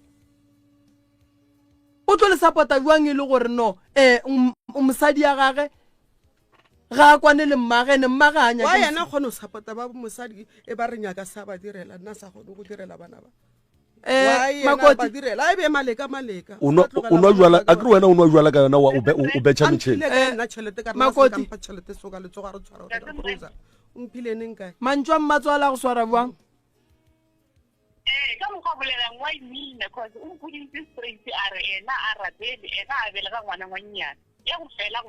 o tlo le support buang e le gore no mosadi ya gage ga kwane le mmagene mmaga anya wa yena kgone o support ba mosadi e ba re nyaka sa ba direla nna sa kgone go direla bana ba makoti direla e be maleka o nwa jwala a kre wena o nwa jwala ka yona o betšha metšhene nna tšhelete ka Makoti. mpa tšhelete soka le tsoga re tshwara rosa mphileneng kae mantswa mmatswala go swara buang ka mokgwa bolelang wa mmina cause o mpoditse straight a re ena a ratele ena a belega ngwana ngwannyana ya go fela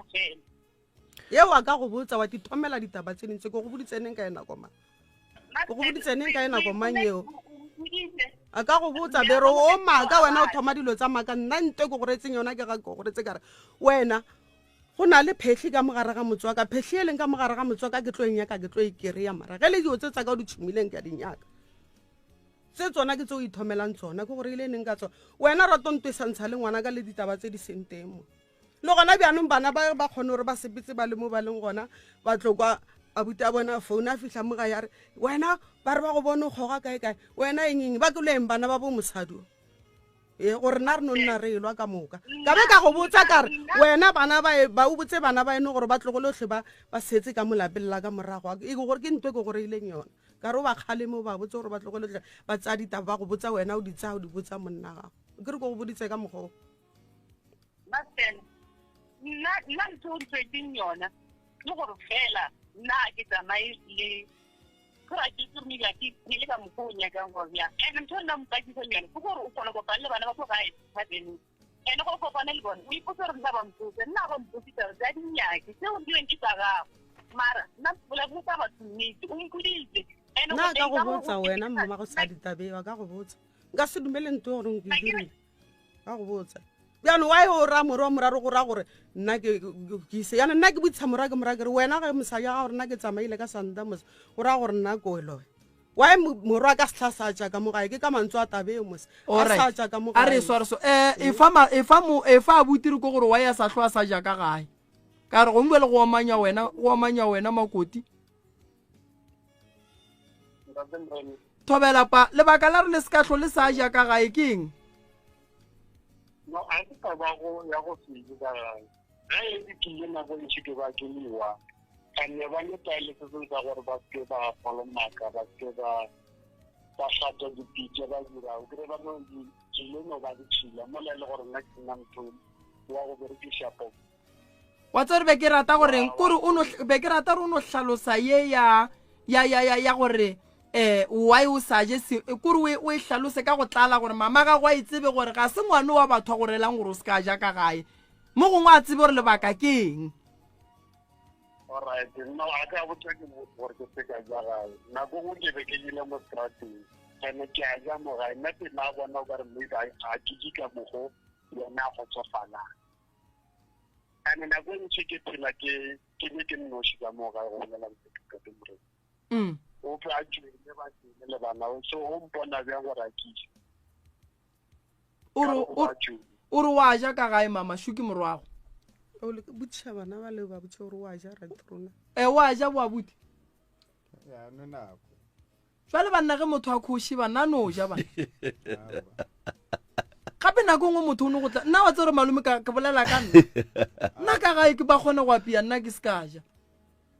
yeo a ka go botsa wa dithomela ditaba tse dintse ko go boditseneng ka ena koma go boditseneng ka ena komang eo a ka go botsa bero o maka wena o thoma dilo tsa maka nna nte ko go retseng yona ke ga ko go retse kare wena go na le phehli ka mogare ga motswaka phehli e leng ka mogare ga motswaka ke tlo nyaka ke tlo ikereya mara ge le dio tse tsa ka o di tshumileng ka dinyaka tse tsona ke tse o ithomelang tsona ke gore ile neng ka tsona wena ratonto e santsha le ngwana ka le ditaba tse di senteng mo le gona bjanong bana ba kgone gore ba sepetse ba le mo ba leng gona ba tlokwa abuti a bona phone a fihla mo ga ya re wena ba re ba go bone o kgoga kae wena eng ba tloleng bana ba bo mosadi gore nna re no nna re elwa ka moka ka be ka go botsa kare wena bana ba o botse bana ba ene gore ba tlogolotlhe ba setse ka molapelela ka morago e gore ke ntwe ke gore ileng yona ka re o ba kgale mo ba botse gore ba tlogolotlhe ba tsaya ditaba ba go botsa wena o di tsaya o di botsa monna gago ke re ko go boditse ka mokgwa nna ntho o ntshwetseng yona ke gore fela nna ke tsamaye le kora ke tsomila ke le ka mokgwa o nyakang gore bjang and ntho nna mpakisang yone ke gore o kgona go kopana le bana ba tlo gae thabeng and go kopana le bone o ipotse gore nna ba mpotse nna ba mpotsitsa gore tsa dinyake tseo dileng ke tsa gago mara nna bola botsa batho nnete o nkuditse nna ka go botsa wena mama go sa ditabewa ka go botsa nka se dumele ntho gore o dirile ka go botsa bjano wa o ra moro moraro go ra gore nna ke ise yana nna ke botsa morake re wena ge mosadi ga gore nna ke tsamaile ka santa mos o ra gore nna ko elowe wa moro ka sehla sa tša ka mogae ke ka mantswe a tabeo mos a sa tša ka mogae a re swarso e fa a butire ko gore wa ya sa hlo a sa ja ka gae ka re go mbe le go amanya wena makoti thobela pa lebaka la re le se ka hlo le sa ja ka gae ke eng no a se ka ba go ya go se ka ga e dikile na go ntse ke ba ke liwa kanne ba le taile se se ka gore ba ke ba folomaka ba ke ba hlato dipitse ba dira o kre ba no di tsile no ba di tshila mo le gore nna ke nna motho wa go berekisha po wa tsore be ke rata gore kore o no be ke rata re o no hlalosa ye ya gore why o sa je se kore o e hlalose ka go tlala gore mama ga go itsebe gore ga se ngwane wa batho go relang gore o se ka ja ka gae mo gongwe a tsebe gore lebaka ke eng. Alright, no aka botsa ke gore ke se ka ja gae na go go ke be ke ile mo strateng ene ke a ja mo gae nna ke na bona gore mme a ke ka mo go yona go tsofala ane na go ntse ke phela ke ne ke no shiga mo gae go lela ke temre o fa tšwe le ba le bana so o mpona bja gore a kitse o re wa ja ka gae mama shuki morwago o le botša bana ba le ba botša gore wa ja ratrona wa ja boa buti ya no nako jwale banna ge motho a khoši bana no ja bana gape nako ngwe motho o ne go tla nna wa tse gore malome ke bolela ka nna ka gae ke ba kgone go apea nna ke se ka ja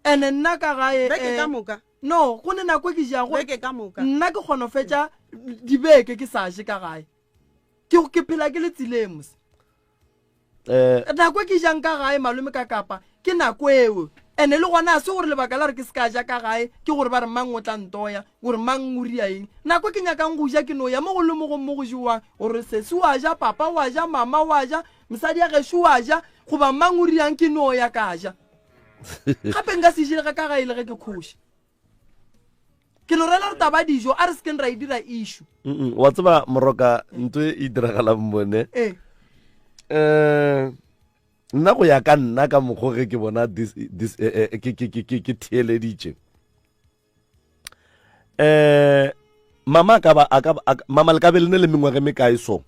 ene nna ka gae beke ka moka no go ne nako ke jago beke ka moka nna ke kgona fetša dibeke ke sa je ka gae ke phela ke le tsileng mose nako ke jang ka gae malome ka kapa ke nako eo ene le gona a se gore lebaka la re ke se ka ja ka gae ke gore ba re mang o tla ntoya gore mang o ria eng nako ke nyakang go ja ke no ya mo go le mo go jewang gore sese wa ja papa wa ja mama wa ja mosadi ya gešo wa ja goba mang o riang ke no ya ka ja gape nka se jile ka gae le ge ke khoši ke lo rela re taba dijo a re se keng ra e dira issue wa tseba moroka ntho e diragalang mone nna go ya ka nna ka mokgo ge ke bona ke theeleditše mama le ka be le ne le mengwage mekae so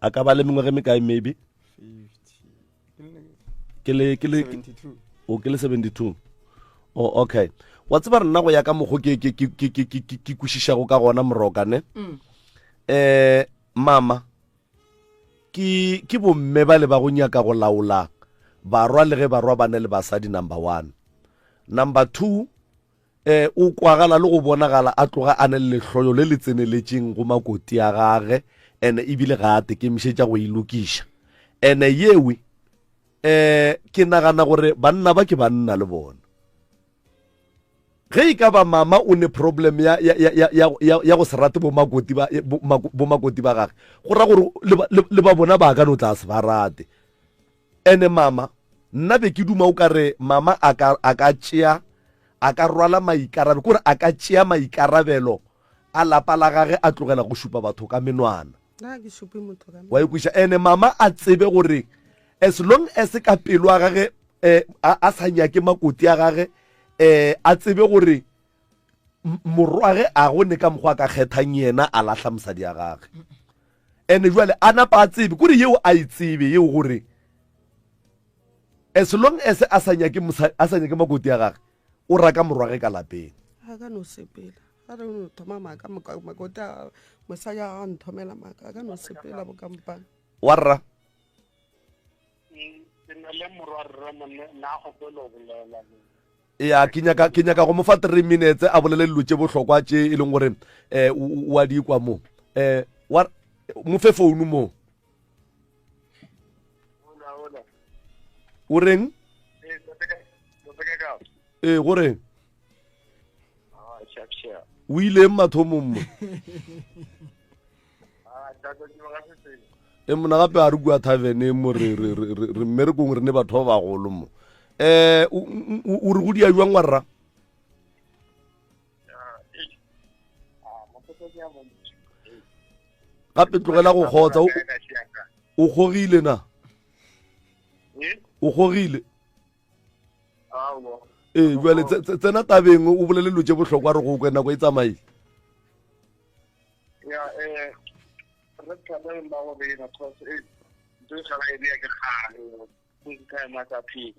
a ka ba le mengwage mekae maybe 50 ke le 72 o ke le 72 oh okay wa tseba re nna go ya ka mokgo ke kwešišago ka gona moroka ne mama ke bomme ba le ba go nyaka go laola barwa le ge barwa ba ne le basadi number 1 number 2 o kwagala le go bonagala a tloga a ne le lehloyo le le tseneletšeng go makoti a gage ene ebile ga a tekemišetša go ilokiša ene yewe ke nagana gore banna ba ke banna le bona ge e ka ba mama o ne problem ya go se rate bo makoti ba gage go ra gore le ba bona ba ka no tla se ba rate ene mama nna be ke duma o ka re mama a ka rwala maikarabelo kore a ka tšea maikarabelo a lapa la gage a tlogela go šupa batho ka menwana wa ekweša ene mama a tsebe gore as long as ka pelo a gage a sa nyake makoti a gage a tsebe gore morwage a go ne ka mokgwa ka kgethang yena a lahla mosadi ya gage ene jwale a napa a tsebe kore yeo a itsebe yeo gore as long as a sa nyake makoti ya gage o raka morwage ka lapeng a ka no sepela a re no thoma maka makoti a mosadi a ga nthomela maka a ka no sepela bokampane warra ya ke nyaka go mo fa 3 minutes a bolele dilo tše bohlokwa tše e leng gore o a di kwa mo mo fe founu mo o reng go reng o ileng mathomong mo mona gape a re kua thavene mo re mmerekong re ne batho ba bagolo mo o re go dia jwang warra gape tlogela go kgotsa o kgogile na o kgogile jale tsena tabeng o bolele dilo tše bohlokwa re go kwena ko e tsamaile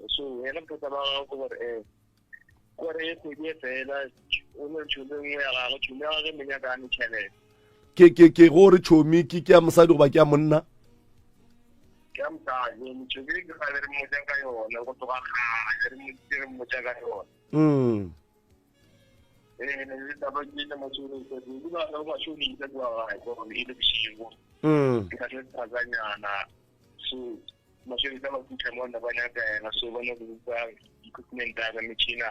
so ela mpotsa ba go gore gore e kgwedi e fela o ne tšhono nngwe ya gagwe tšhono ya gage menyakane tšhelete ke gore chomi ke ya mosadi goba ke ya monna ke a mosadi motšhedi ke ga le re mmotsa ka yona go tloga kgale re mmotsa ka yona le taba ke le motšhedi ke ba ga ba tšhoni ke kwa ga go ile bosigo ke ka se tsanyana so motšhedi ka ba tšha mo na bana ka ena so bana go tsa equipment ya ga metšhina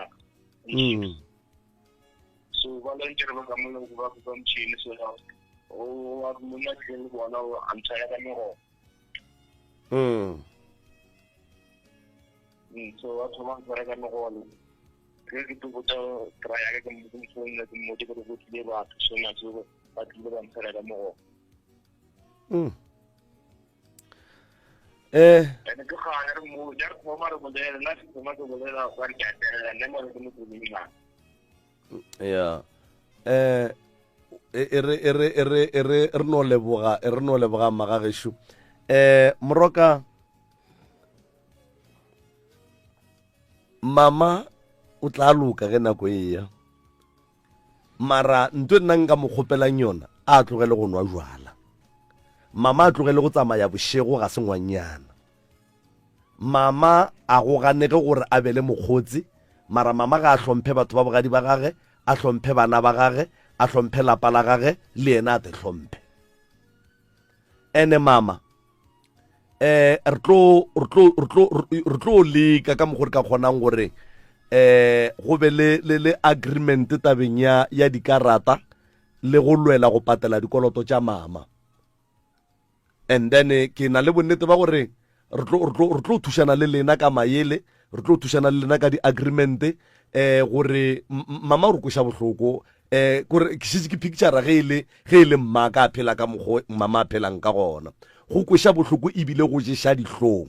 so volunteer ba ka mo go ba go motšhini so o wa mo na ke le bona o amtsa ya ka mo so a thoma go reka mogolo ke ke go tsa traya ke mo tsone ke mo ke go tlile ba so na so ba tlile ba mtsara ka mogolo ene ke ga re mo ja go mara go dela na se mo go dela kwa ke tela ne mo ke mo dila ya re no leboga magagesho moroka mama o tla loka ge nako e ya mara ntwe nna nka mo kgopelang yona a tlogele go nwa jwala mama a tlogele go tsamaya bošego ga se ngwanyana mama a go ganege gore a bele mokgotsi mara mama ga a hlomphe batho ba bogadi ba gage a hlomphe bana ba gage a hlomphe lapa la gage le yena a te hlomphe ene mama re tlo leka ka mogore ka kgonang gore go be le agreement tabeng ya dikarata le go lwela go patela dikoloto tša mama and then ke na le bonnete ba gore re tlo thušana le lena ka maele re tlo thušana le lena ka di-agreement gore mama o re koša bohloko kore ke šitse ke picture ge e le mma ka phela ka mokgo mama a phelang ka gona go koša bohloko ebile go ješa dihlong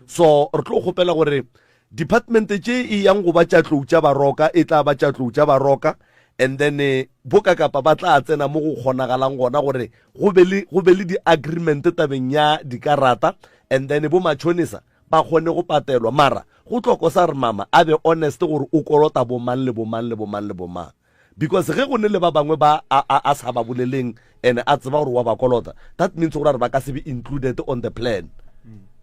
so re tlo kgopela gore department tše e yang go ba tša tlou tša baroka e tla ba tša tlou tša baroka and then boka kapa ba tla tsena mo go kgonagalang gona gore go be le di-agreement tabeng ya dikarata and then bo matšhonisa ba kgone go patelwa mara go tlokosa re mama a be honest gore o kolota bomang le bomang le bomang le bomang because ge go ne le ba bangwe ba a sa ba boleleng and a tseba gore wa ba kolota that means gore ba ka se be included on the plan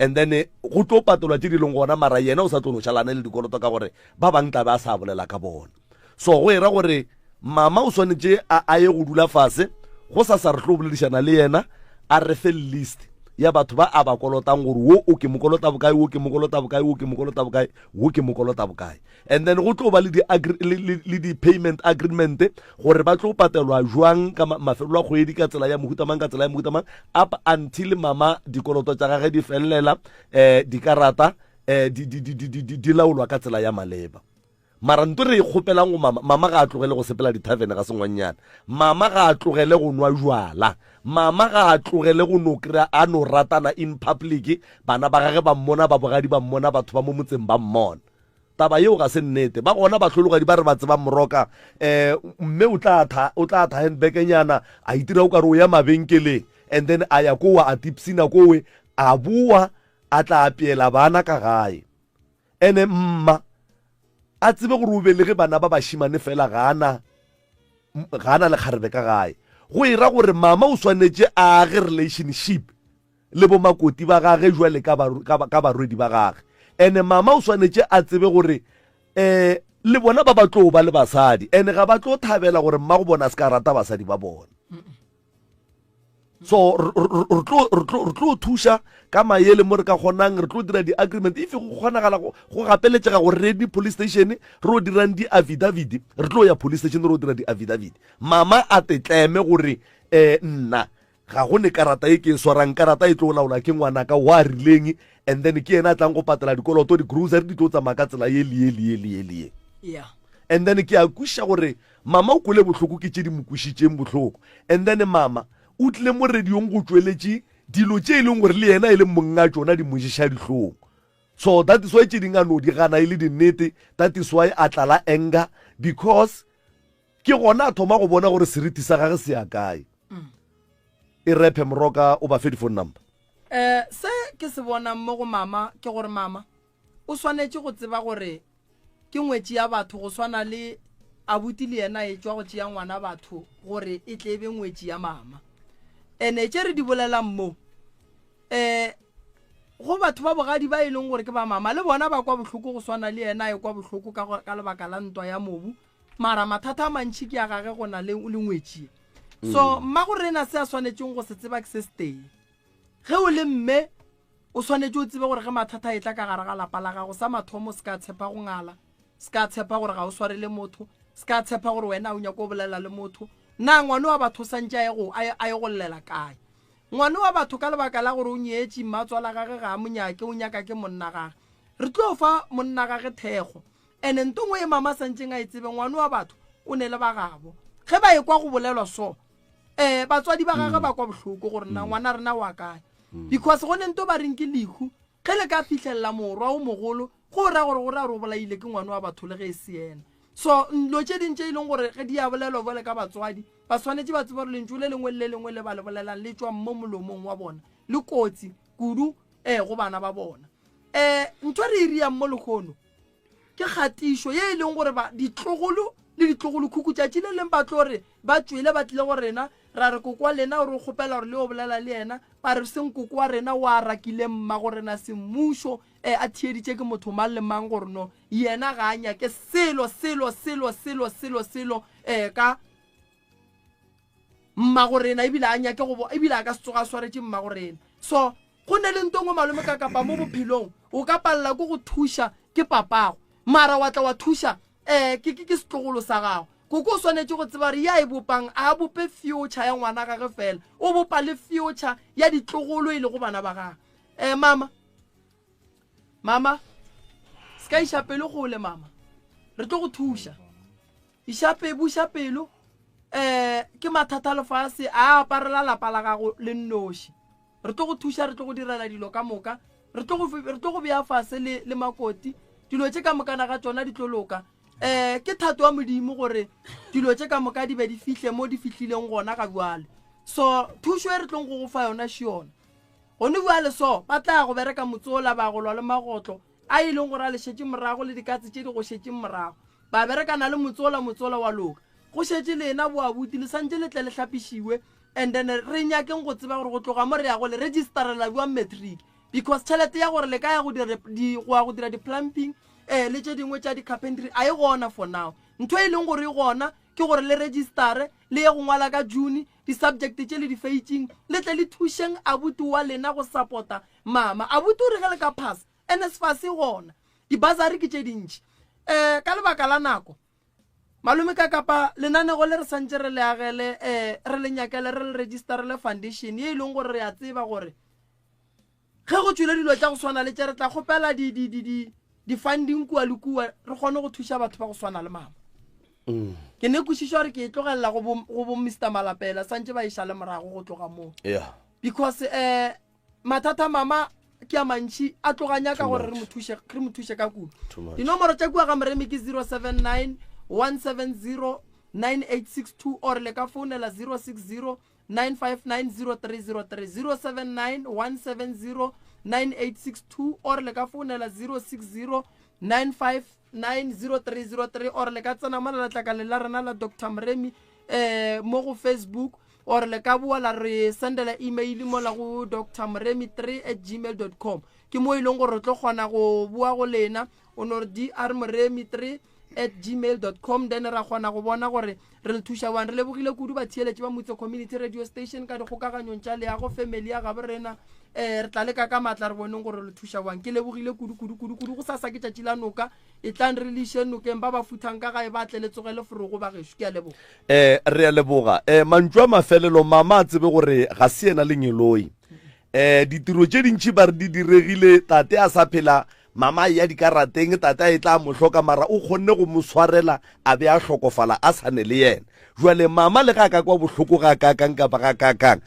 and then go tlo patelwa tse di leng gona mara yena o sa tlo no tšhalane le dikoloto ka gore ba bang tla ba sa bolela ka bona so go era gore mama o swanetse a ye go dula fase go sa re tlo boledišana le yena a re fe list ya batho ba a ba kolotang gore wo o ke mokolota bokae wo ke mokolota bokae wo ke mokolota bokae wo ke mokolota bokae and then go tlo ba le di-payment agreement gore ba tlo patelwa jwang ka mafelo a kgwedi ka tsela ya mohutamang up until mama dikoloto tša gage di felelela dikarata di laolwa ka tsela ya maleba mara nto re ikgopelang go mama ga a tlogele go sepela dithavene ga sengwanyana mama ga a tlogele go nwa jwala mama ga a tlogele go no kry-a a no ratana in public bana ba gage ba mmona ba bogadi ba mmona batho ba mo motseng ba mmona taba yeo ga se nnete ba gona batlhologadi ba re ba tseba moroka mme o tla tha handbakenyana a itira o ka re o ya mabenkeleng and then a ya kowa a tipsina kowe a bua a tla apeela bana ka gae ene mma a tsebe gore o belege bana ba bašimane fela ga ana le kgarebe ka gae go ira gore mama o swanetse a age relationship le bo makoti ba gage jwale ka barwedi ba gage ene mama o swanetse a tsebe gore le bona ba tlo ba le basadi ene ga ba tlo thabela gore mma go bona se ka rata basadi ba bona so re tlo thuša ka maele mo re ka kgonang re tlo dira di-agreement if go kgonagala go gapeletšega gore re di-police station re o dirang di-affidavit re tlo ya police station re o dira di-affidavit mama a tetleme gore nna ga go ne karata e ke e swarang karata e tlo laola ke ngwana ka wa rileng and then ke yena a tlang go patela dikoloto di-grocery di tlo tsamaya ka tsela ye and then ke a kuša gore mama o kole bohloko ke tše di mo kušitšeng bohloko and then mama o tlile mo radiong go tsweletše dilo tše e leng gore le yena e le monga tšona di mošiša dihlong so that is why tše ding a no di gana e le dinnete that is why a tlala anger because ke gona a thoma go bona gore seriti sa gage se ya kae e repe moroka o ba fe di-phone number se ke se bona mo go mama ke gore mama o swanetse go tseba gore ke ngwetši ya batho go swana le abuti le yena e tswa go tšea ngwana batho gore e tle e be ngwetši ya mama ene tše re di bolelang mo go batho ba bogadi ba e leng gore ke ba mama le bona ba kwa bohloko go swana le yena e kwa bohloko ka lebaka la ntwa ya mobu mara mathata a mantši ke a gage go na le ngwetši so mma go rena se a swanetšeng go se tseba ke se seteng ge o le mme o swanetše o tsebe gore ge mathata e tla ka gare ga lapa la gago sa mathomo se ka tshepa go ngala se ka tshepa gore ga o sware le motho se ka tshepa gore wena o nyako o bolela le motho na ngwana wa batho santše a ye go llela kae ngwana wa batho ka lebaka la gore o nyeetše mmatswala gage ga a monyake o nyaka ke monna gage re tlo fa monna gage thego ene ntongwe e mama santšeng a e tsebe ngwana wa batho o ne le ba gabo ge ba e kwa go bolelwa so batswadi ba gage ba kwa bohloko gore na ngwana rena wa kae because go ne nto ba reng ke lehu ge le ka fitlhelela morwa o mogolo go ra gore o bolaile ke ngwana wa batho le ge e se ena so lo tše dintše e leng gore ge di a bolelwa bole ka batswadi ba swanetše ba tseba gore lentšu le lengwe le lengwe le ba le bolelang le tswa mo molomong wa bona le kotsi kudu go bana ba bona ntho re e riang mo lekgono ke kgatišo ye e leng gore ditlogolo le ditlogolo khukutšatši le leng ba tlo gore ba tswele ba tlile go rena ra re koko wa lena re o kgopela gore le o bolela le yena ba re seng koko wa rena wa rakile mma go rena semmušo a thieditše ke motho mang le mang gore no yena ga a nyake selo ka mma go rena ebile a nyake ebile a ka se tsoga swaretše mma go rena so go ne le ntongwe malome ka kapa mo bophelong o ka palela ko go thuša ke papago mara wa tla wa thuša ke setlogolo sa gago koko o swanetše go tseba re ya e bopang a bope future ya ngwana gage fela o bopa le future ya ditlogolo e le go bana ba gage mama se ka iša pelo gole mama re tlo go thuša buša pelo ke mathata lefase a aparela lapa la gago le nnoši re tlo go thuša re tlo go direla dilo ka moka re tlo go bea fase le makoti dilo tše ka mokana ga tsona di tlo loka ke thato wa modimo gore dilo tše ka moka di be di fihle mo di fihlileng gona ka bjale so thušo e re tlong go fa yona šiona gone bjale so ba tla go bereka motsola ba go lwa le magotlo a e leng gore a le šetše morago le dikatse tše di go šetše morago ba berekana le motsola wa loka go šetše lena boabuti le santše le tle le hlapišiwe and then re nyakeng go tseba gore go tloga mo re ya go le registerela bua matric because tšhelete ya gore le ka ya go dira di-plumping le tše dingwe tša di-carpentry a e gona for now ntho e leng gore e gona ke gore le registere le ye go ngwala ka june di-subject tše le di-fating le tle le thušeng abuti wa lena go supporta mama abuti o re ge le ka pass NSFAS e gona di-bursary ke tše dintši ka lebaka la nako malome ka kapa lenanego le re santše re le agele re le nyakele re le registerele foundation ye e leng gore re a tseba gore ge go tswile dilo tša go swana le tše re tla kgopela di-funding kua le kua re kgone go thuša batho ba go swana le mama ke ne kwešiša gore ke e tlogelela go bo Mr Malapela santše ba iša le morago go tloga moo because mathata mama ke a mantši a tloganya ka gore re mo thuše ka kudu dinomoro tša kua ga moremi ke 079 170 9862 or le ka founela 060 9590303 079 170 9862 or le ka founela 060 9590303 or le ka tsena mo latlakaleng la rena la Dr Mremi mo go Facebook or le ka bua la re sendela email mo la go drmremi3@gmail.com ke mo e leng gore re tlo kgona go bua go lena o no drmremi3@gmail.com then ra kgona go bona gore re le thuša wan re lebogile kudu ba tsheletše ba motse community radio station ka dikgokaganyong tša leago family ya gabe rena re tla leka ka matla re boneng gore le thuša wan ke lebogile kudu go sasa ke tšatši la noka e tlang re liše nokeng ba ba futhang ka gae ba tle le tsogele forogo ba gešo ke a leboga re a leboga mantšu a mafelelo mama a tsebe gore ga se ena le nyeloi ditiro tše dintšhi ba re di diregile tate a sa phela mama ya dikarateng tata e tla mo hloka mara o kgonne go mo swarela a be a hlokofala a sane le yena jwale mama le ga ka kwa bohloko ga ka kang ka ba ga ka kang